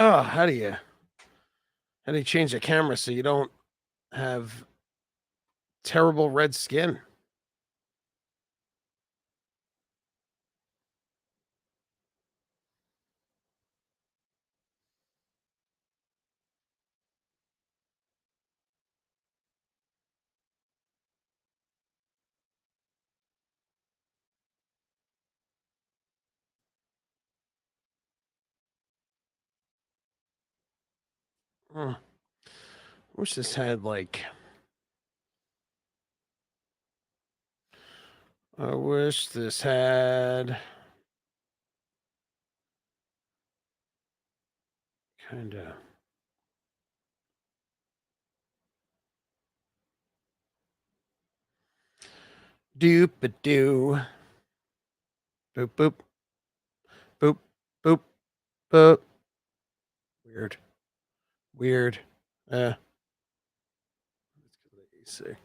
Oh, how do you change the camera so you don't have terrible red skin? Hmm. Wish this had like. I wish this had kind of. Doop a doo. Boop boop boop boop boop. Weird. Weird. Uh. Let's see.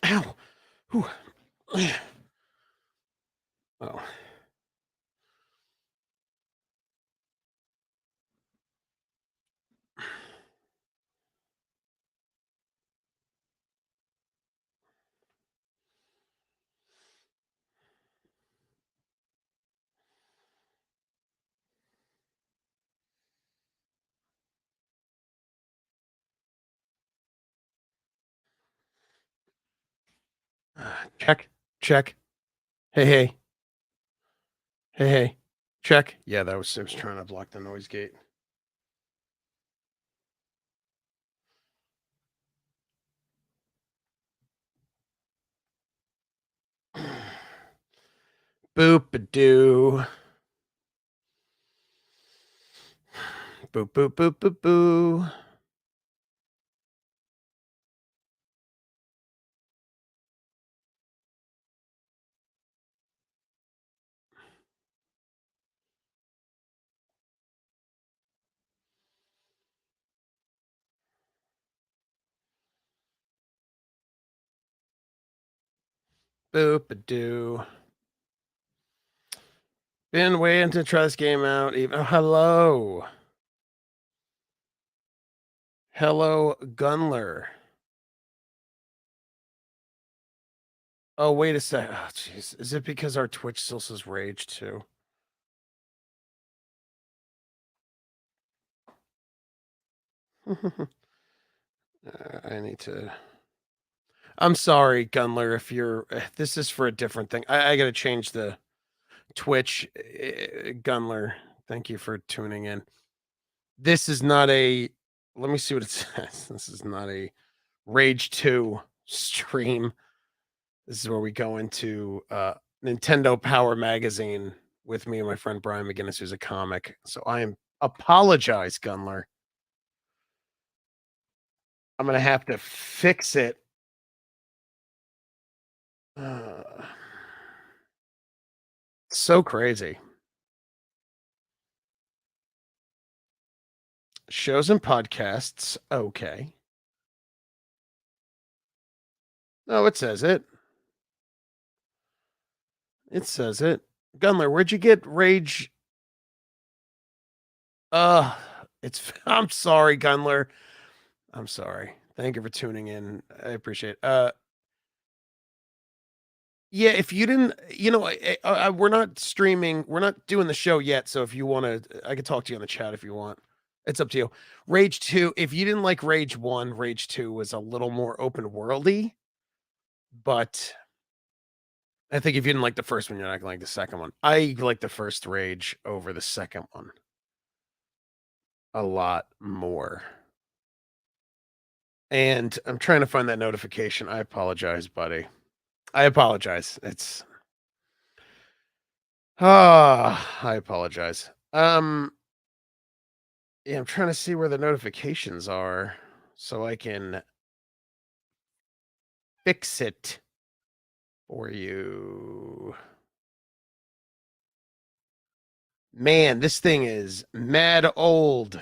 Ow. Whew. Oh. Check. Check. Hey, hey. Hey, hey. Check. Yeah, I was trying to block the noise gate. Boop a doo. Boop boop boop boop boo. Boop a doo. Been waiting to try this game out. Even hello. Hello, Gunler. Oh, wait a sec. Oh, jeez. Is it because our Twitch still says rage too? I need to. I'm sorry, Gunler. If you're, this is for a different thing. I got to change the Twitch, Gunler. Thank you for tuning in. This is not a. Let me see what it says. This is not a Rage 2 stream. This is where we go into Nintendo Power Magazine with me and my friend Brian McGinnis, who's a comic. So I am apologize, Gunler. I'm gonna have to fix it. Uh, so crazy. Shows and podcasts. Okay. No, it says it. It says it. Gunler, where'd you get Rage? Uh, it's. I'm sorry, Gunler. I'm sorry. Thank you for tuning in. I appreciate it. Yeah, if you didn't, we're not streaming. We're not doing the show yet. So if you want to, I can talk to you on the chat if you want. It's up to you. Rage 2, if you didn't like Rage 1, Rage 2 was a little more open worldy, but I think if you didn't like the first one, you're not gonna like the second one. I like the first Rage over the second one a lot more. And I'm trying to find that notification. I apologize, buddy. I apologize. It's I apologize. Yeah, I'm trying to see where the notifications are so I can fix it for you. Man, this thing is mad old.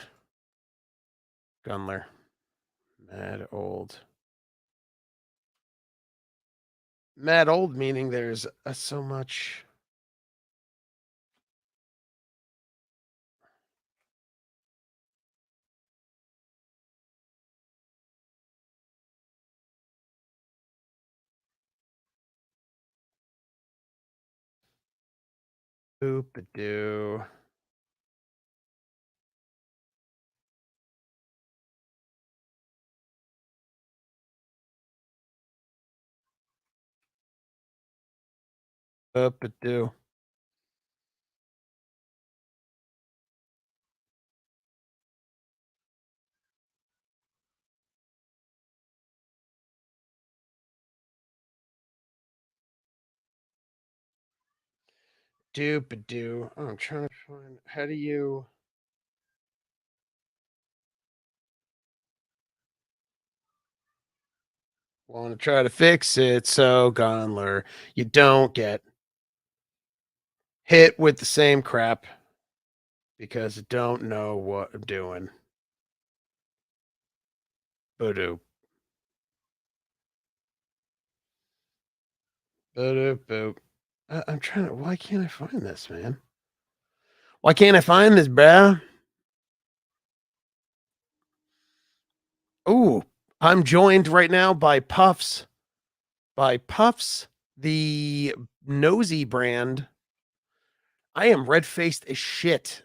Gunler. Mad old. Mad old meaning there's so much. Boop-a-doo. Boop-a-doo. Doop-a-doo. Oh, I'm trying to find. How do you. Want to try to fix it so, Gunler, you don't get hit with the same crap because I don't know what I'm doing. Boo-doo. Boo-doo-boop. I'm trying to. Why can't I find this, man? Why can't I find this, bruh? Ooh, I'm joined right now by Puffs. By Puffs, the nosy brand. I am red faced as shit.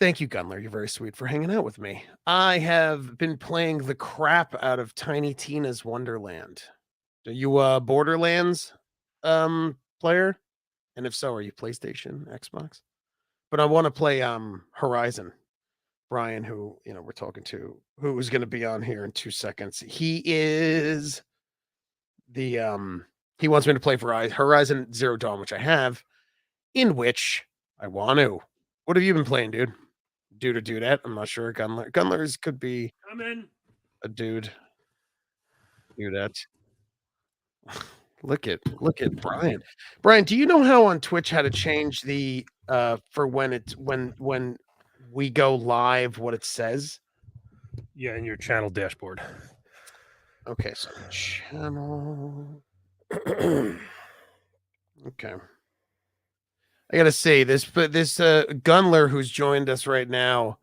Thank you, Gunler. You're very sweet for hanging out with me. I have been playing the crap out of Tiny Tina's Wonderland. Are you a Borderlands player? And if so, are you PlayStation, Xbox? But I want to play Horizon. Brian, who we're talking to, who is going to be on here in 2 seconds. He is the he wants me to play for Horizon Zero Dawn, which I have, in which I want to. What have you been playing, dude? Dude or dudette? I'm not sure. Gunlers could be I'm in. a dude. Dudette. Look at Brian. Brian, do you know how on Twitch how to change the for when it's when we go live what it says? Yeah, in your channel dashboard. Okay, so channel. Okay. I gotta say this, but this Gunler who's joined us right now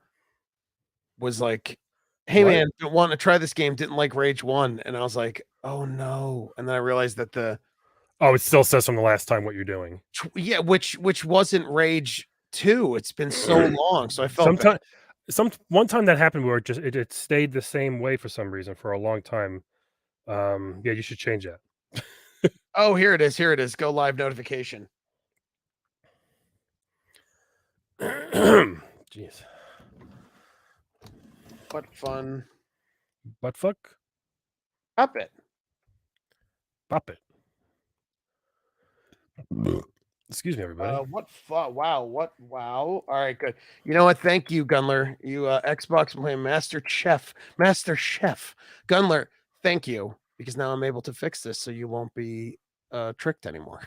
was like, "Hey What? man, don't want to try this game? Didn't like Rage 1," and I was like, "Oh no!" And then I realized that Oh, it still says from the last time what you're doing. yeah, which wasn't Rage 2. It's been so long, so I felt bad. One time that happened where it stayed the same way for some reason for a long time. Yeah, you should change that. Oh, here it is. Here it is. Go live notification. Jeez. What fun. Butt fuck? Up it. Pop it. Excuse me, everybody. What fun. Wow. What wow. All right, good. You know what? Thank you, Gunler. You Xbox playing Master Chef. Master Chef. Gunler, thank you. Because now I'm able to fix this so you won't be tricked anymore.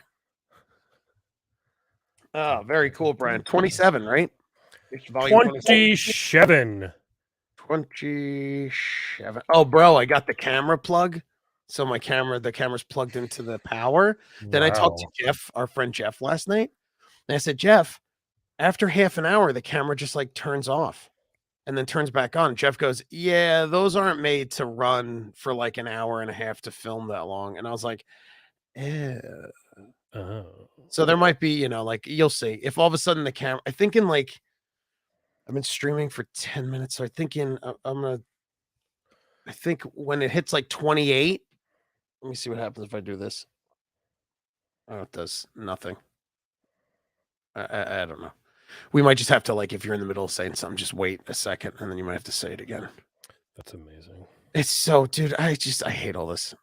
Oh, very cool, Brian. 27, right? It's volume 27. 27. Oh, bro, I got the camera plug. So the camera's plugged into the power. Then I talked to Wow. Jeff, our friend Jeff, last night. And I said, Jeff, after half an hour, the camera just like turns off and then turns back on. Jeff goes, yeah, those aren't made to run for like an hour and a half to film that long. And I was like, eh. Oh. So there might be, like you'll see. If all of a sudden the camera, I think in like, I've been streaming for 10 minutes. So I think when it hits like 28, let me see what happens if I do this. Oh, it does nothing. I don't know. We might just have to, like, if you're in the middle of saying something, just wait a second and then you might have to say it again. That's amazing. It's so, dude, I hate all this.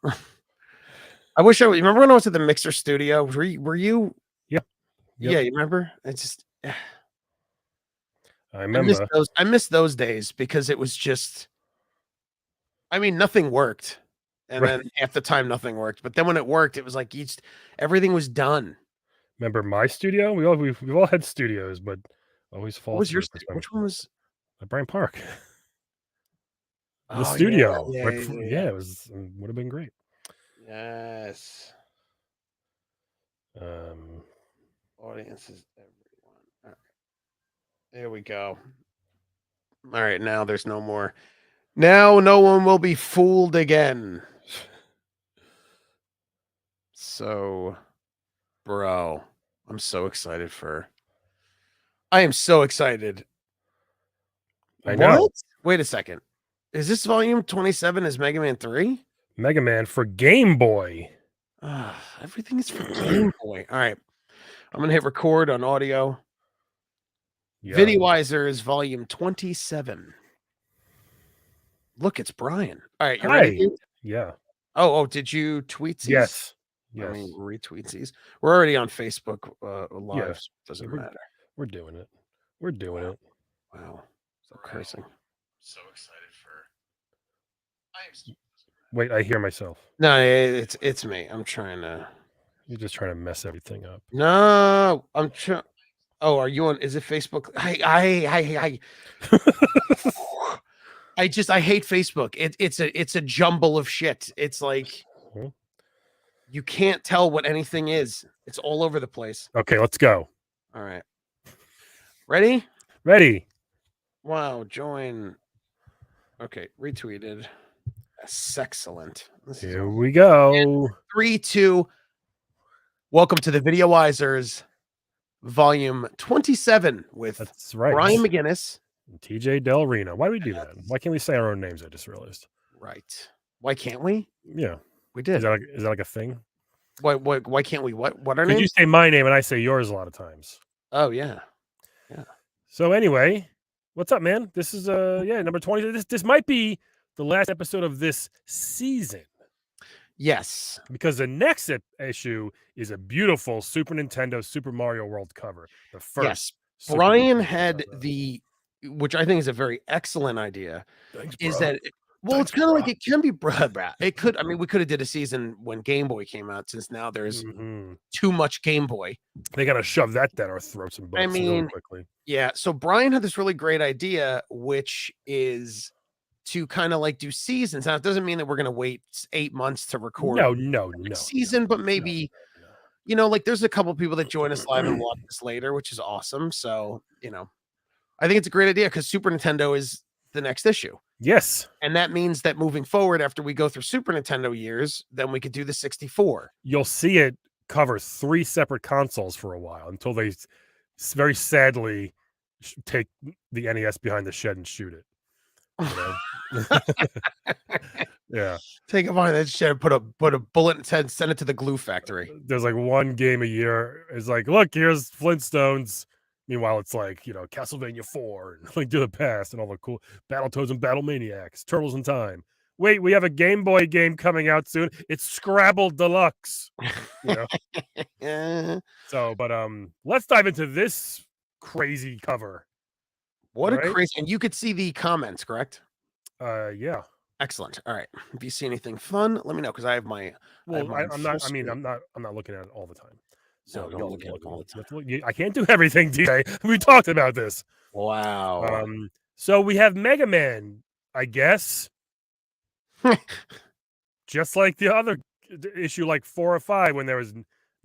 I wish remember when I was at the Mixer studio? Were you? Yep. Yeah, you remember? It's just, I remember. I miss those days because it was just I mean, nothing worked, and Right. then half the time nothing worked, but then when it worked, it was like each everything was done. Remember my studio? We've all had studios, but always What fall was your through for stu some. which one was At Bryant Park, the Oh, yeah, studio, yeah, right yeah, before. yeah, yeah. Yeah, it was would have been great. Yes. Um, Audience is everyone. Alright, there we go. Alright, now there's no more. Now no one will be fooled again. So, bro, I'm so excited for I am so excited. I know. What? Wait a second. Is this volume 27 is Mega Man 3? Mega Man for Game Boy. Everything is for Game Boy. All right. I'm going to hit record on audio. Yeah. Videoizers volume 27. Look, it's Brian. All right, you ready, Hi. dude? Yeah. Did you tweet these? Yes. Let me Yes. retweet these. We're already on Facebook Yeah. live. So it Yeah, doesn't matter. we're doing it. We're doing Wow. it. Wow. Stop cursing. So excited for Wait, I hear myself. No, it's me. I'm trying to You're just trying to mess everything up. No, I'm trying. Oh, are you on? Is it Facebook? I hate Facebook. It's a jumble of shit. It's like Mhm. you can't tell what anything is. It's all over the place. Okay, let's go. All right, ready? Ready. Wow, join. Okay, retweeted. That's excellent. This is Here awesome. we go. 3, 2. Welcome to the Videoizers, volume 27 with That's right. Brian McGinnis. TJ Del Reno. Why do we do that? Why can't we say our own names? I just realized. Right. Why can't we? Yeah. We Is did. that like a thing? Why can't we? What our Because you names? say my name and I say yours a lot of times. Oh yeah. Yeah. So anyway, what's up, man? This is number 20. This might be the last episode of this season Yes. because the next issue is a beautiful Super Nintendo Super Mario World cover. The Yes. first Super Brian Nintendo had cover. which I think is a very excellent idea, Thanks, is bro. that well, it's Thanks, kind of bro. like it can be it could I mean, we could have did a season when Game Boy came out since now there's Mhm. too much Game Boy. They gotta shove that down our throats and I butts really mean, quickly. yeah, so Brian had this really great idea, which is to kind of like do seasons. Now, it doesn't mean that we're going to wait 8 months to record No, the no, next no, no, season, but no, maybe, no, like there's a couple people that join us live and no. watch this later, which is awesome. So, I think it's a great idea because Super Nintendo is the next issue. Yes. And that means that moving forward, after we go through Super Nintendo years, then we could do the 64. You'll see it cover 3 separate consoles for a while until they very sadly take the NES behind the shed and shoot it. You know? Yeah. Take a bite of that shit, put a bullet in its head, send it to the glue factory. There's like one game a year. It's like, look, here's Flintstones. Meanwhile, it's like, Castlevania 4 and Link to the Past and all the cool Battletoads and Battle Maniacs, Turtles in Time. Wait, we have a Game Boy game coming out soon. It's Scrabble Deluxe. You know. Eh, So, but let's dive into this crazy cover. what All a right. crazy! And you could see the comments, correct? Yeah. Excellent. All right. If you see anything fun, let me know because I have my Well, on I'm full not. I mean, screen. I'm not looking at it all the time. No, So don't look at it all the time. I can't do everything, DJ. We talked about this. Wow. So we have Mega Man, I guess, just like the other issue, like 4 or 5, when there was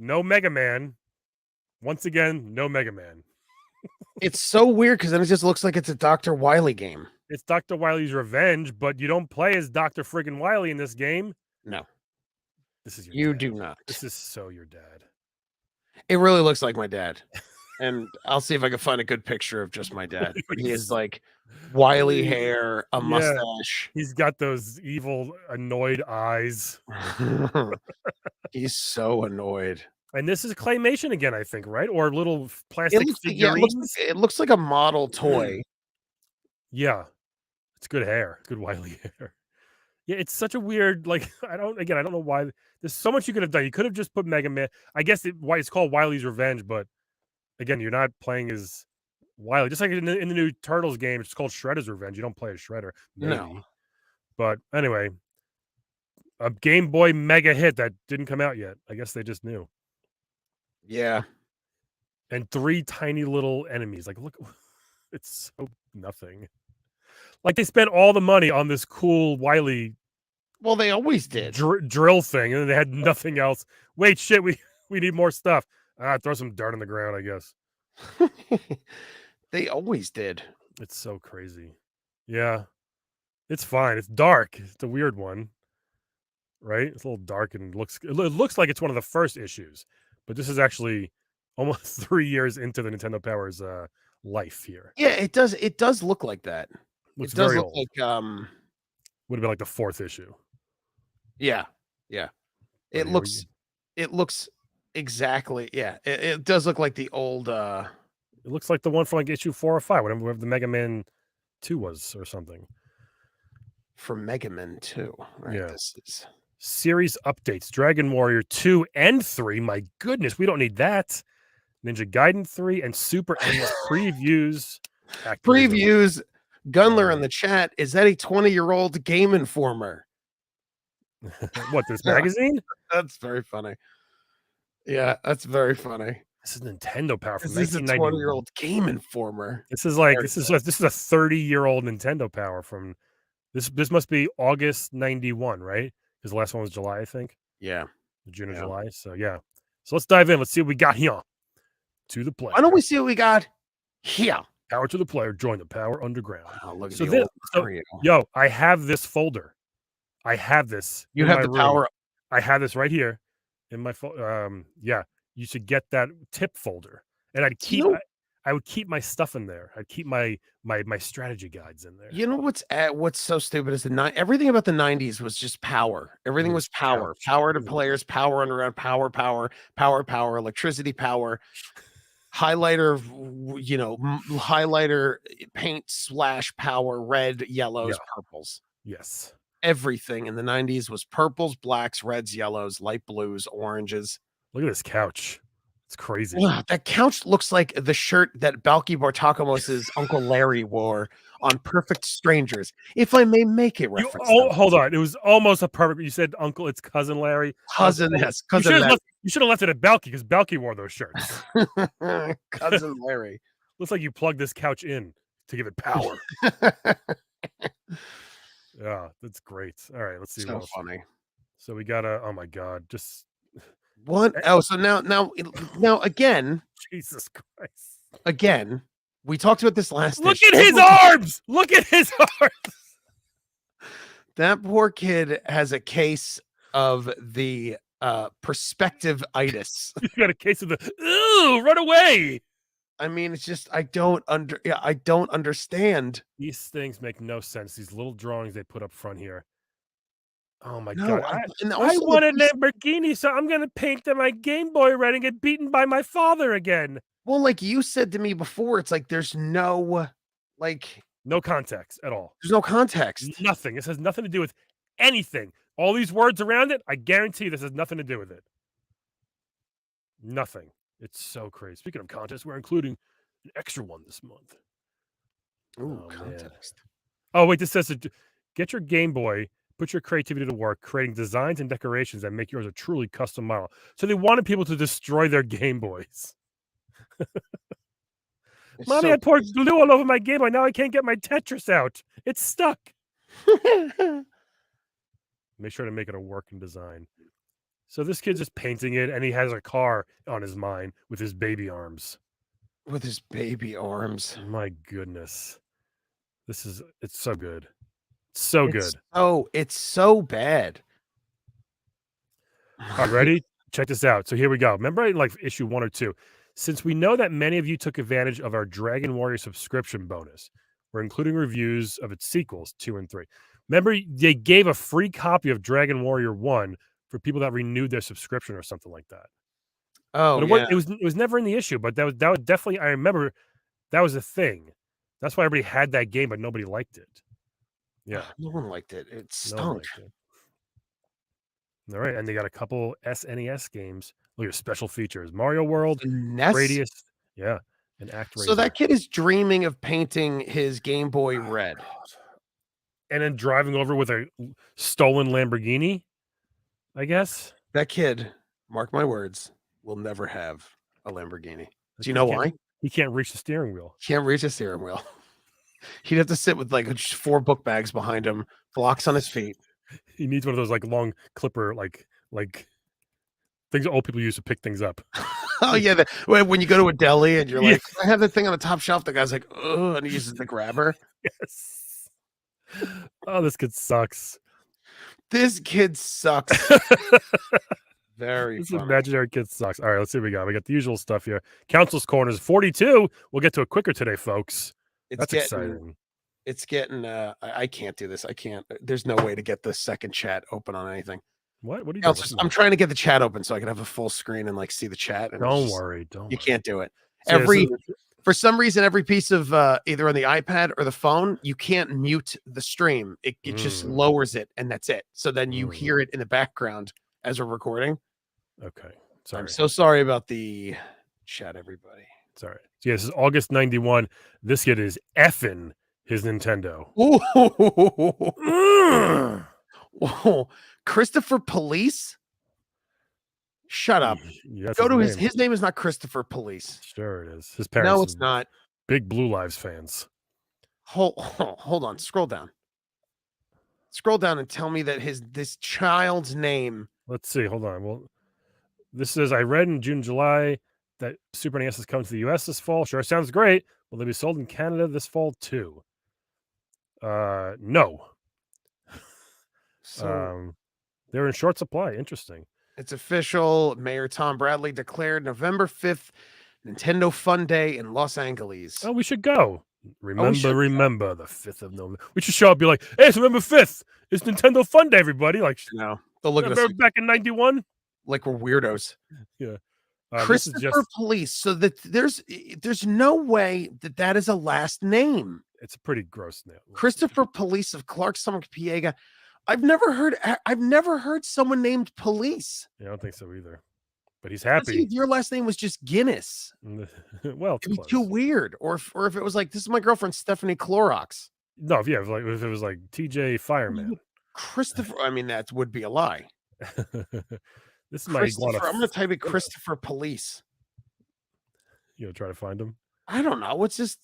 no Mega Man. Once again, no Mega Man. It's so weird because then it just looks like it's a Dr. Wily game. It's Dr. Wily's Revenge, but you don't play as Dr. Friggin' Wily in this game. No, This is your you dad. do not. This is so your dad. It really looks like my dad. And I'll see if I can find a good picture of just my dad. He is like wily hair, a Yeah. mustache. He's got those evil, annoyed eyes. He's so annoyed. And this is claymation again, I think, right? Or little It plastic looks like figurines. it looks like a model toy. Yeah. It's good hair. Good Wily hair. Yeah, it's such a weird, like, I don't know why. There's so much you could have done. You could have just put Mega Man. I guess why it's called Wily's Revenge, but again, you're not playing as Wily, just like in the new Turtles game, it's called Shredder's Revenge. You don't play as Shredder, No. maybe. But anyway, a Game Boy mega hit that didn't come out yet. I guess they just knew. Yeah. And 3 tiny little enemies. Like, look, it's so nothing. Like, they spent all the money on this cool Wily Well, they always did. drill thing, and then they had nothing else. Wait, shit, we need more stuff. Throw some dirt on the ground, I guess. They always did. It's so crazy. Yeah, it's fine. It's dark. It's a weird one, right? It's a little dark and it looks like it's one of the first issues, but this is actually almost 3 years into the Nintendo Power's life here. Yeah, it does look like that. Looks It does very look old. like, Would have been like the 4th issue. yeah, yeah. Right It here looks exactly, yeah. It does look like the old, it looks like the one from like issue 4 or 5, whatever the Mega Man 2 was or something. from Mega Man 2, right? Yeah. This is Series updates: Dragon Warrior 2 and 3. My goodness, we don't need that. Ninja Gaiden 3 and Super NES previews. Activision. previews. Gunler in Wow. the chat, is that a 20-year-old Game Informer? What, this magazine? That's very funny. Yeah, that's very funny. This is Nintendo Power from Is this a 1991. 20-year-old Game Informer? This is like Very this is a 30-year-old Nintendo Power from this must be August 91, right? Because the last one was July, I think. Yeah, June or yeah. July. So yeah. So let's dive in. Let's see what we got here. To the player. Why don't we see what we got here? Power to the player. Join the Power Underground. Wow, look at So the this, old Mario. yo, I have this folder. I have this. You in have my the room. power. I have this right here in my phone. Yeah, you should get that tip folder, and I would keep my stuff in there. I'd keep my strategy guides in there. You know what's so stupid is everything about the 90s was just power. Everything It was was power. couch. Power to It was- players, power underground, power, electricity power, highlighter, highlighter paint slash power, red, yellows, Yeah. purples. Yes. Everything in the 90s was purples, blacks, reds, yellows, light blues, oranges. Look at this couch. It's crazy. Ugh, that couch looks like the shirt that Balky Bartakomos's Uncle Larry wore on Perfect Strangers, if I may make a reference. Hold on. It was almost a perfect. You said uncle. It's cousin Larry. Cousin, Uncle, yes, you cousin Larry. should have left it at Balky because Balky wore those shirts. Cousin Larry. Looks like you plugged this couch in to give it power. Yeah, that's great. All right, let's see what So else. funny. So we got a. Oh my god! Just What? Oh, so now again, Jesus Christ! again, we talked about this last. Look issue. at his arms! Look at his arms! That poor kid has a case of the perspective-itis. You got a case of the. Ooh, run away! I mean, it's just I don't understand. These things make no sense. These little drawings they put up front here. Oh my No, god! and I also want a Lamborghini, so I'm gonna paint my Game Boy red and get beaten by my father again. well, like you said to me before, it's like there's no No context at all. there's no context. Nothing. This has nothing to do with anything. All these words around it, I guarantee this has nothing to do with it. Nothing. It's so crazy. Speaking of contests, we're including an extra one this month. Ooh, Oh, man. context. Oh, wait, this says to get your Game Boy, put your creativity to work, creating designs and decorations that make yours a truly custom model. So they wanted people to destroy their Game Boys. It's Mommy, I poured glue all over my Game Boy. Now I can't get my Tetris out. It's stuck. Make sure to make it a working design. So this kid's just painting it, and he has a car on his mind with his baby arms. with his baby arms. My goodness. It's so good. So good. Oh, it's so bad. All right, ready? Check this out. So here we go. Remember like issue 1 or 2? Since we know that many of you took advantage of our Dragon Warrior subscription bonus, we're including reviews of its sequels 2 and 3. Remember, they gave a free copy of Dragon Warrior 1 for people that renewed their subscription or something like that. Oh, But yeah. it was never in the issue, but that was definitely, I remember that was a thing. That's why everybody had that game, but nobody liked it. Yeah. No one liked it. It No one stunk. liked it. All right, and they got a couple SNES games. Look at special features: Mario World, The NES? Radius. Yeah, An ActRaiser. So that kid is dreaming of painting his Game Boy red. And then driving over with a stolen Lamborghini, I guess. That kid, mark my words, will never have a Lamborghini. Like Do you know why? He can't reach the steering wheel. Can't reach a steering wheel. He'd have to sit with like 4 book bags behind him, blocks on his feet. He needs one of those like long clipper like things old people use to pick things up. Oh yeah, when you go to a deli and you're Yeah. like, I have the thing on the top shelf. The guy's like, oh, and he uses the grabber. Yes. Oh, this kid sucks. This kid sucks. Very This funny. imaginary kid sucks. All right, let's see what we got. We got the usual stuff here. Council's Corners 42. We'll get to it quicker today, folks. That's exciting. It's getting. I can't do this. I can't. There's no way to get the second chat open on anything. What are you doing? I'm trying to get the chat open so I can have a full screen and like see the chat. And Don't worry. You can't do it. So For some reason, every piece of either on the iPad or the phone, you can't mute the stream. It just lowers it, and that's it. So then you hear it in the background as we're recording. Okay. Sorry. I'm so sorry about the chat, everybody. Sorry. So yeah, this is August 91. This kid is effing his Nintendo. Whoa. Christopher Police? Shut up. Yes, Go to his name is not Christopher Police. Sure it is. His parents. No, it's not. Big Blue Lives fans. Hold on. Scroll down. Scroll down and tell me that this child's name. Let's see. Hold on. Well, this says I read in June, July that Super NES is coming to the US this fall. Sure, sounds great. Will they be sold in Canada this fall too? No. So they're in short supply. Interesting. It's official. Mayor Tom Bradley declared November 5th, Nintendo Fun Day in Los Angeles. Oh, we should go. Remember the 5th of November. We should show up, be like, hey, it's November 5th. It's Nintendo Fun Day, everybody. Like, no, they'll look at us back in 91. Like we're weirdos. Yeah. Christopher Police. So that there's no way that is a last name. It's a pretty gross name. Christopher Police of Clark Summit, PA. I've never heard someone named Police. Yeah, I don't think so either. But he's happy. If your last name was just Guinness. Well, it'd be too weird. Or if it was like, this is my girlfriend Stephanie Clorox. No, if it was like TJ Fireman. Christopher. I mean, that would be a lie. This is my iguana. I'm gonna type in Christopher Police. You know, try to find him. I don't know. It's just,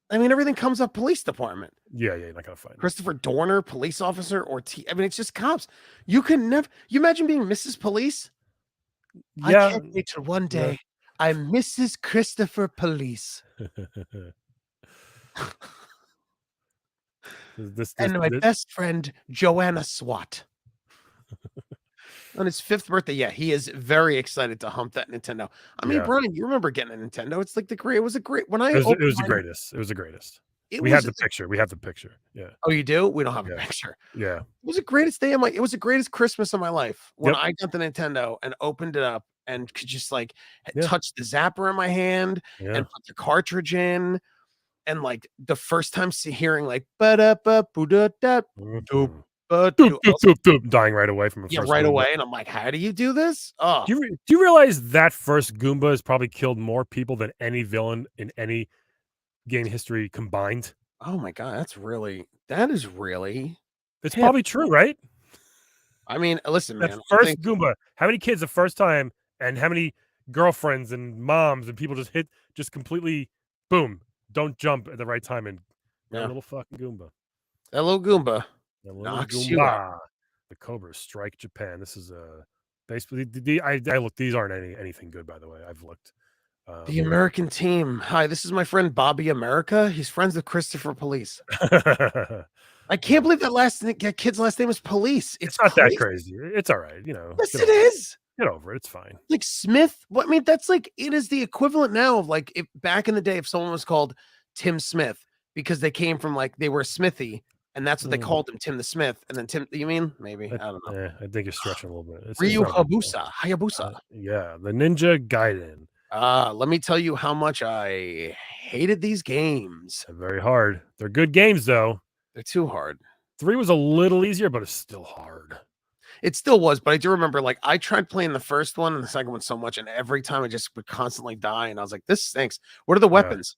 I mean, everything comes up police department. Yeah, you're not gonna find Christopher Dorner, police officer, or I mean, it's just cops. You can never. You imagine being Mrs. Police? Yeah. I can't wait till one day I'm Mrs. Christopher Police. And my best friend Joanna SWAT. On his 5th birthday, he is very excited to hump that Nintendo. I mean, Brian, you remember getting a Nintendo? It's like it was a great when I it was the greatest. It was the greatest. We have the picture. Yeah. Oh, you do? We don't have a picture. Yeah. It was the greatest day of it was the greatest Christmas of my life when I got the Nintendo and opened it up and could just like touch the zapper in my hand and put the cartridge in. And like the first time hearing like dying right away from right Goomba. Away, and I'm like, how do you do this? Oh, do you realize that first Goomba has probably killed more people than any villain in any game history combined? Oh my god, that is really it's probably true, right? I mean, listen, that man. First Goomba, how many kids the first time, and how many girlfriends and moms and people just completely boom, don't jump at the right time and that little fucking Goomba. That little Goomba. Knocks you out. The Cobras strike Japan. This is basically I look. These aren't anything good, by the way. I've looked. The American team. Hi, this is my friend Bobby America. He's friends with Christopher Police. I can't believe that kid's last name is Police. It's not that crazy. It's all right. You know. Yes, it is. Get over it. It's fine. Like Smith. Well, I mean, that's like it is the equivalent now of like if back in the day if someone was called Tim Smith because they came from like they were a smithy. And that's what they called him, Tim the Smith. And then Tim, you mean? Maybe. I don't know. I think you're stretching a little bit. Ryu Hayabusa. Yeah, the Ninja Gaiden. Let me tell you how much I hated these games. They're very hard. They're good games, though. They're too hard. 3 was a little easier, but it's still hard. It still was, but I do remember, like, I tried playing the first one and the second one so much, and every time I just would constantly die, and I was like, "This stinks." What are the Yeah. weapons?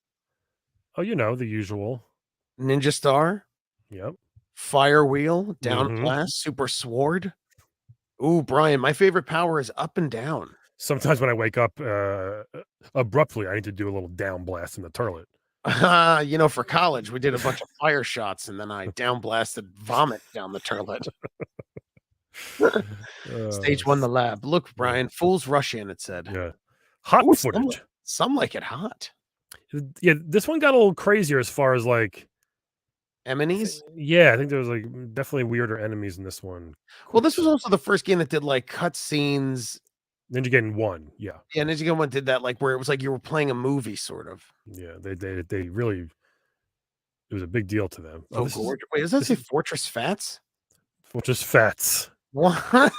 Oh, the usual. Ninja Star, Yep. Fire Wheel, Down Mhm. Blast, Super Sword. Ooh, Brian, my favorite power is up and down. Sometimes when I wake up, abruptly, I need to do a little down blast in the toilet. For college, we did a bunch of fire shots, and then I down blasted vomit down the toilet. Stage 1, S the lab. "Look, yeah, Brian, fools rush in," it said. yeah. Ooh, Hot some li footage. some like it hot. Yeah, this one got a little crazier as far as, like, Enemies? yeah, I think there was, like, definitely weirder enemies in this one. Well, Quick this was save. also the first game that did, like, cutscenes. Ninja Gaiden 1, yeah. Yeah, Ninja Gaiden 1 did that, like, where it was like you were playing a movie, sort of. Yeah, they really it was a big deal to them. Oh, So gorgeous. Wait, does that this say is Fortress Fats? Fortress Fats. What?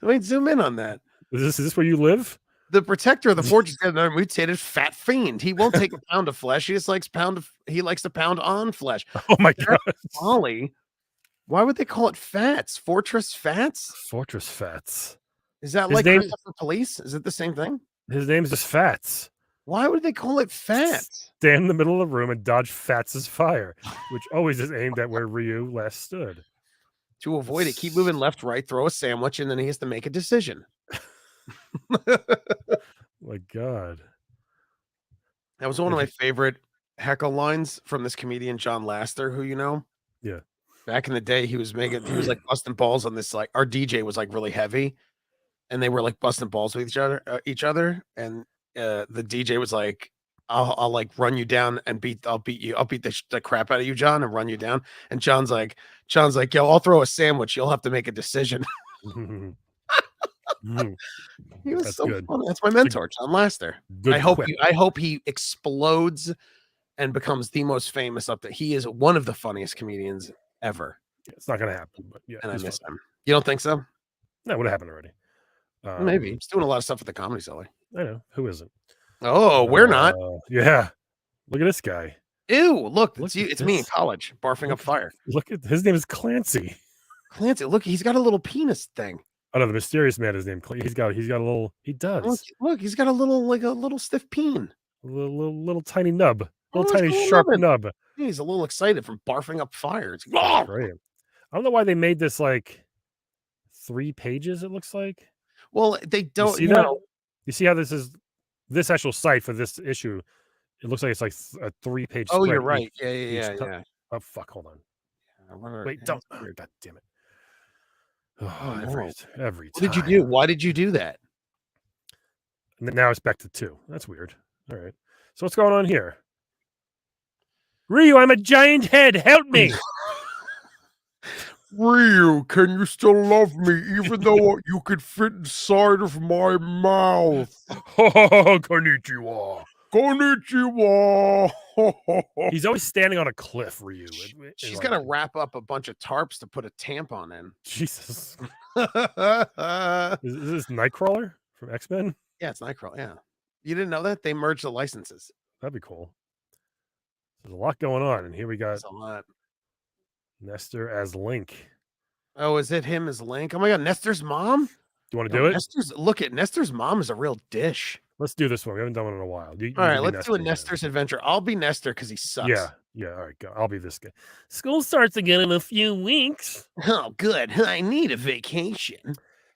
Wait, zoom in on that. Is this where you live? The protector of the fortress got another mutated fat fiend. He won't take a pound of flesh. He likes to pound on flesh. Oh my That's god. folly. Why would they call it Fats? Fortress Fats? Fortress Fats. Is that His like name Christopher Police? Is it the same thing? his name's just Fats. Why would they call it Fats? Stand in the middle of the room and dodge Fats's fire, which always is aimed at where Ryu last stood. To avoid it, keep moving That's left, right, throw a sandwich, and then he has to make a decision. my god. That was one of If my you favorite heckle lines from this comedian, John Laster, who you know. yeah. Back in the day, he was like busting balls on this, like our DJ was like really heavy, and they were like busting balls with each other, and the DJ was like, I'll like run you down and I'll beat the crap out of you, John, and run you down. And John's like, yo, I'll throw a sandwich. You'll have to make a decision. Mhm. He was That's so good. funny. That's my It's a mentor, John Laster. I good hope quip. he I hope he explodes and becomes the most famous up there. He is one of the funniest comedians ever, It's not gonna happen, but yeah, and I he's miss funny. him. You don't think so? That would have happened already. Maybe. Um, He's doing a lot of stuff at the Comedy Cellar. I know, who isn't? Oh, we're not. Yeah. Look at this guy. Ew, look, it's Look you. at It's me in this. college barfing up Look fire. look at his name is Clancy. Clancy, look, he's got a little penis thing. Oh, no, the mysterious man is named he's got a little he Look, does. look, he's got a little stiff peen. Little tiny nub. Little Oh, he's tiny got a sharp nubbin. nub. He's a little excited from barfing up fire. It's That's like, great. I don't know why they made this, like, 3 pages, it looks like. well, they You don't, see that? You see how this actual site for this issue, it looks like it's, like, a 3-page oh, you're spread right. Yeah, each yeah, ti yeah, yeah. oh, fuck, hold on. I wonder, Wait, yeah, don't that's weird. god damn it. Oh, Every no. every What did you do? time. Why did you do that? Now it's back to 2. That's weird. Alright. So what's going on here? "Ryu, I'm a giant head, help me!" Ryu, can you still love me even though you could fit inside of my mouth? Konnichiwa. Konnichiwa. He's always standing on a cliff, Ryu, and, She's like, gonna wrap up a bunch of tarps to put a tampon in. Jesus. Yeah, Is this Nightcrawler from X-Men? it's Nightcrawler, yeah. You didn't know that? They merged the licenses. That'd be cool. There's a lot going on, and here we got That's a lot. Nestor as Link. Oh, is it him as Link? Oh my god, Nestor's mom? Do you wanna Yo, do it? Nestor's mom is a real dish. Let's do this one. We haven't done one in a while. You Alright, can be let's do Nestor a again. Nestor's adventure. I'll be Nestor because he Yeah, sucks. yeah, alright, go. I'll be this guy. "School starts again in a few weeks. Oh, good. I need a vacation.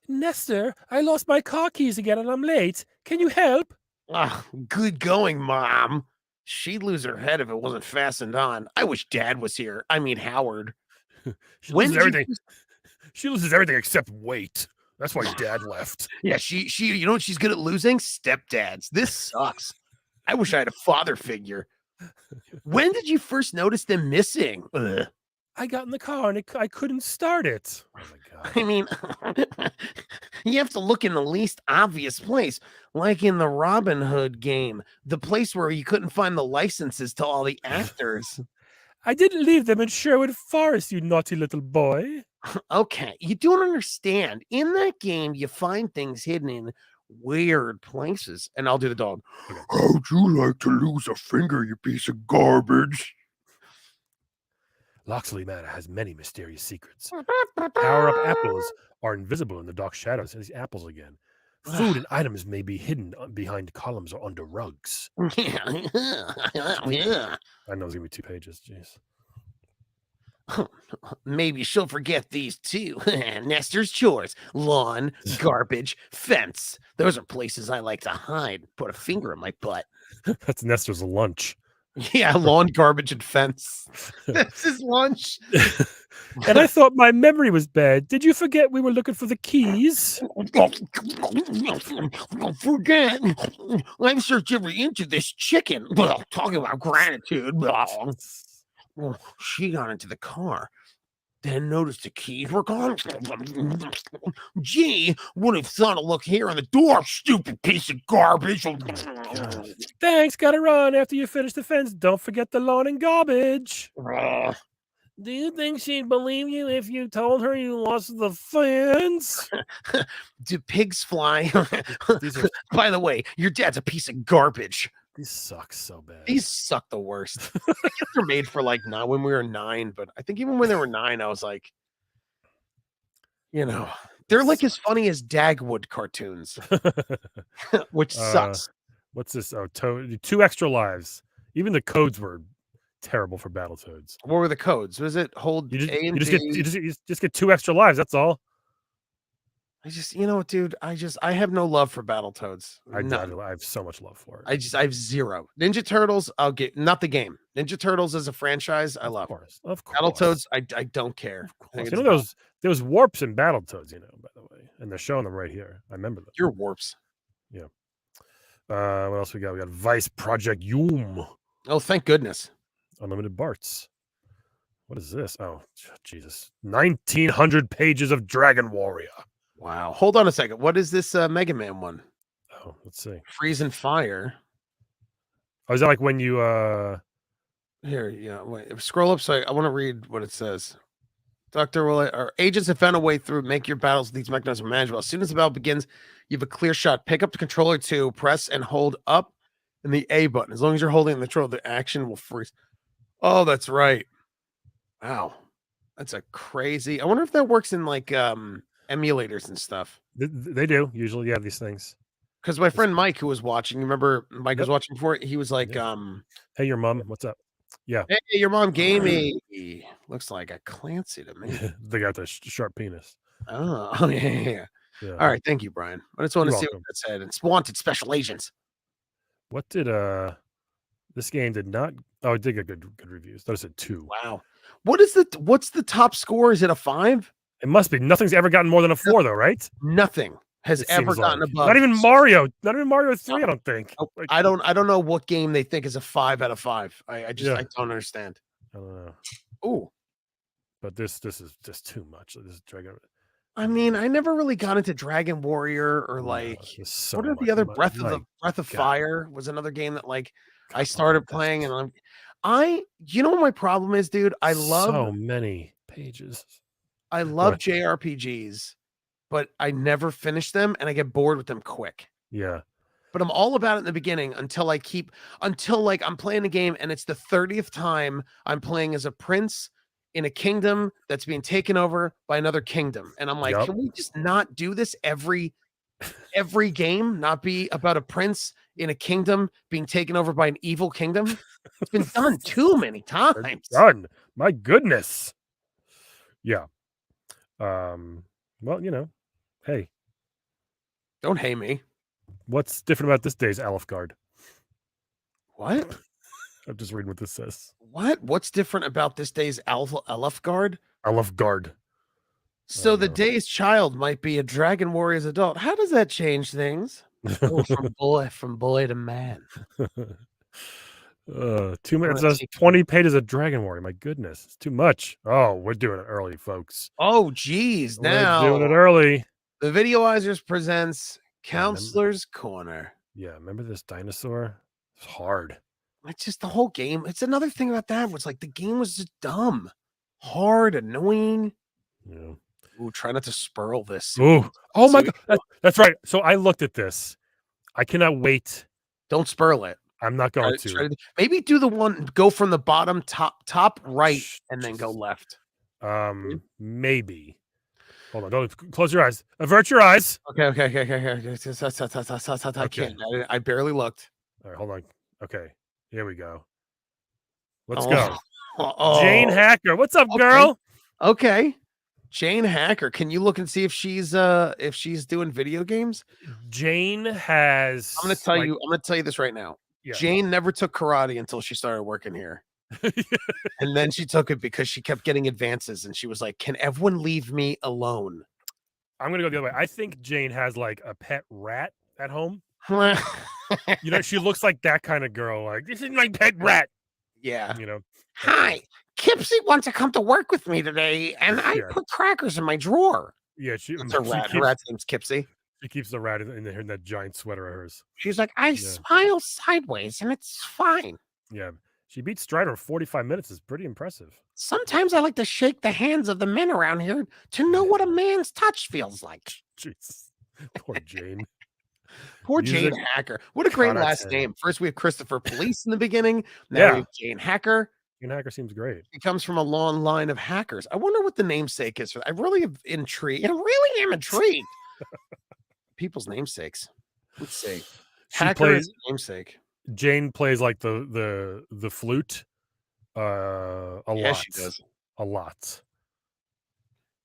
Nestor, I lost my car keys again and I'm late. Can you help?" Ah, good going, Mom. She'd lose her head if it wasn't fastened on. I wish Dad was here. I mean, Howard. She When loses did you everything. She loses everything except weight. That's why Dad left. Yeah, she you know what she's good at losing? Stepdads. This sucks. I wish I had a father figure. When did you first notice them missing? Ugh. I got in the car and I couldn't start it. Oh my god. I mean, you have to look in the least obvious place, like in the Robin Hood game, the place where you couldn't find the licenses to all the actors. I didn't leave them in Sherwood Forest, you naughty little boy. Okay, you don't understand. In that game, you find things hidden in weird places. And I'll do the dog. Okay. How'd you like to lose a finger, you piece of garbage? Loxley Manor has many mysterious secrets. Power-up apples are invisible in the dark shadows. These apples again. Food and items may be hidden behind columns or under rugs. Yeah. I know it's gonna be 2 pages. Jeez. Maybe she'll forget these too. Nestor's chores, lawn, garbage, fence. Those are places I like to hide. Put a finger in my butt. That's Nestor's lunch. Yeah, lawn, garbage, and fence. That's his lunch. And I thought my memory was bad. Did you forget we were looking for the keys? Forget. I've searched every inch of this chicken. Talking about gratitude. She got into the car. Then noticed the keys were gone. Gee, would have thought to look here on the door, stupid piece of garbage. Thanks, gotta run. After you finish the fence, don't forget the lawn and garbage. Do you think she'd believe you if you told her you lost the fence? Do pigs fly? These are By the way, your dad's a piece of garbage. these suck so bad. These suck the worst. I guess they're made for like now when we were 9, but I think even when they were 9, I was like, you know, they're like as funny as Dagwood cartoons, which sucks. What's this? Oh, 2 extra lives. Even the codes were terrible for Battletoads. What were the codes? Was it hold You just, A and you just D? get you just get 2 extra lives. That's all. You know what, dude? I have no love for Battletoads. I None. have so much love for it. I have 0. Ninja Turtles, I'll get not the game. Ninja Turtles as a franchise, I love. Of course. Battletoads, I don't care. Of course. You know those warps in Battletoads, by the way. And they're showing them right here. I remember them. Your warps. Yeah. What else we got? We got Vice Project Yum. Oh, thank goodness. Unlimited Barts. What is this? Oh, Jesus. 1,900 pages of Dragon Warrior. Wow. Hold on a second. What is this Mega Man one? Oh, let's see. Freeze and Fire. Oh, is that like when you Here, yeah. Wait, scroll up so I want to read what it says. Our agents have found a way through. Make your battles with these mechanisms manageable. As soon as the battle begins, you have a clear shot. Pick up the controller to press and hold up and the A button. As long as you're holding the control, the action will freeze. Oh, that's right. Wow. That's a crazy. I wonder if that works in like emulators and stuff. they do usually have these things. Because my friend Mike, who was watching, remember Mike was watching before, he was like, hey, your mom, what's up? Yeah. Hey, your mom gave me. Looks like a Clancy to me. They got the sharp penis. Oh, yeah. All right. Thank you, Brian. I just want to see what that said. It's Wanted Special Agents. What did this game did not it did get good reviews. That said 2. Wow. What's the top score? Is it a 5? It must be. Nothing's ever gotten more than a 4 though, right? Nothing has ever gotten above. Not even Mario 3, I don't think. Like, I don't know what game they think is a 5 out of 5. I don't understand. I don't know. Ooh. But this is just too much. This is Dragon. I mean, I never really got into Dragon Warrior or like what are the other Breath of Fire was another game that like I started playing and you know what my problem is, dude? I love so many pages. I love JRPGs, but I never finish them and I get bored with them quick. Yeah. But I'm all about it in the beginning until like I'm playing a game and it's the 30th time I'm playing as a prince in a kingdom that's being taken over by another kingdom. And I'm like, can we just not do this every game? Not be about a prince in a kingdom being taken over by an evil kingdom? It's been done too many times. Done. My goodness. Yeah. Well, hey. Don't hate me. What's different about this day's Alfgard? What? I'm just reading what this says. What? What's different about this day's Alfgard? Alfgard. So the day's child might be a Dragon Warrior's adult. How does that change things? From boy to man. Too much. That's 20 pages of Dragon Warrior. My goodness, it's too much. Oh, we're doing it early, folks. Oh, geez. Now we're doing it early. The Videoizers presents Counselor's Corner. Yeah, remember this dinosaur? It's hard. It's just the whole game. It's another thing about that was like the game was just dumb, hard, annoying. Yeah. Ooh, try not to spurl this. Ooh. Oh my God. That's right. So I looked at this. I cannot wait. Don't spurl it. I'm not going to. Maybe do the one, go from the bottom, top right, and then go Jesus. left. Maybe. Hold on. Don't close your eyes. Avert your eyes. Okay. I Okay. can't. I barely looked. All right. Hold on. Okay. Here we go. Let's Oh, go. Jane oh, Hacker. What's up, okay, girl? okay. Jane Hacker. Can you look and see if she's doing video games? Jane has I'm gonna tell you this right now. yeah. Jane never took karate until she started working here. And then she took it because she kept getting advances and she was like, "Can everyone leave me alone?" I'm gonna go the other way. I think Jane has like a pet rat at home. She looks like that kind of girl. Like, this is my pet rat. Yeah. That's Hi, Kipsy wants to come to work with me today, and I Yeah. put crackers in my drawer. Yeah, That's her rat. Her rat's name's Kipsy. she keeps the rat in that giant sweater of hers. She's like, I Yeah. smile sideways, and it's fine. Yeah. She beat Strider in 45 minutes. Is pretty impressive. Sometimes I like to shake the hands of the men around here to know what a man's touch feels like. Jesus. Poor Jane. Poor Music, Jane Hacker. What a great last karate. name. First, we have Christopher Police in the beginning. Now we have Jane Hacker. Jane Hacker seems great. He comes from a long line of hackers. I wonder what the namesake is for. I really am intrigued. I really am intrigued. People's namesakes. Let's see. Hacker is a namesake. Jane plays like the flute. A lot. She does. A lot.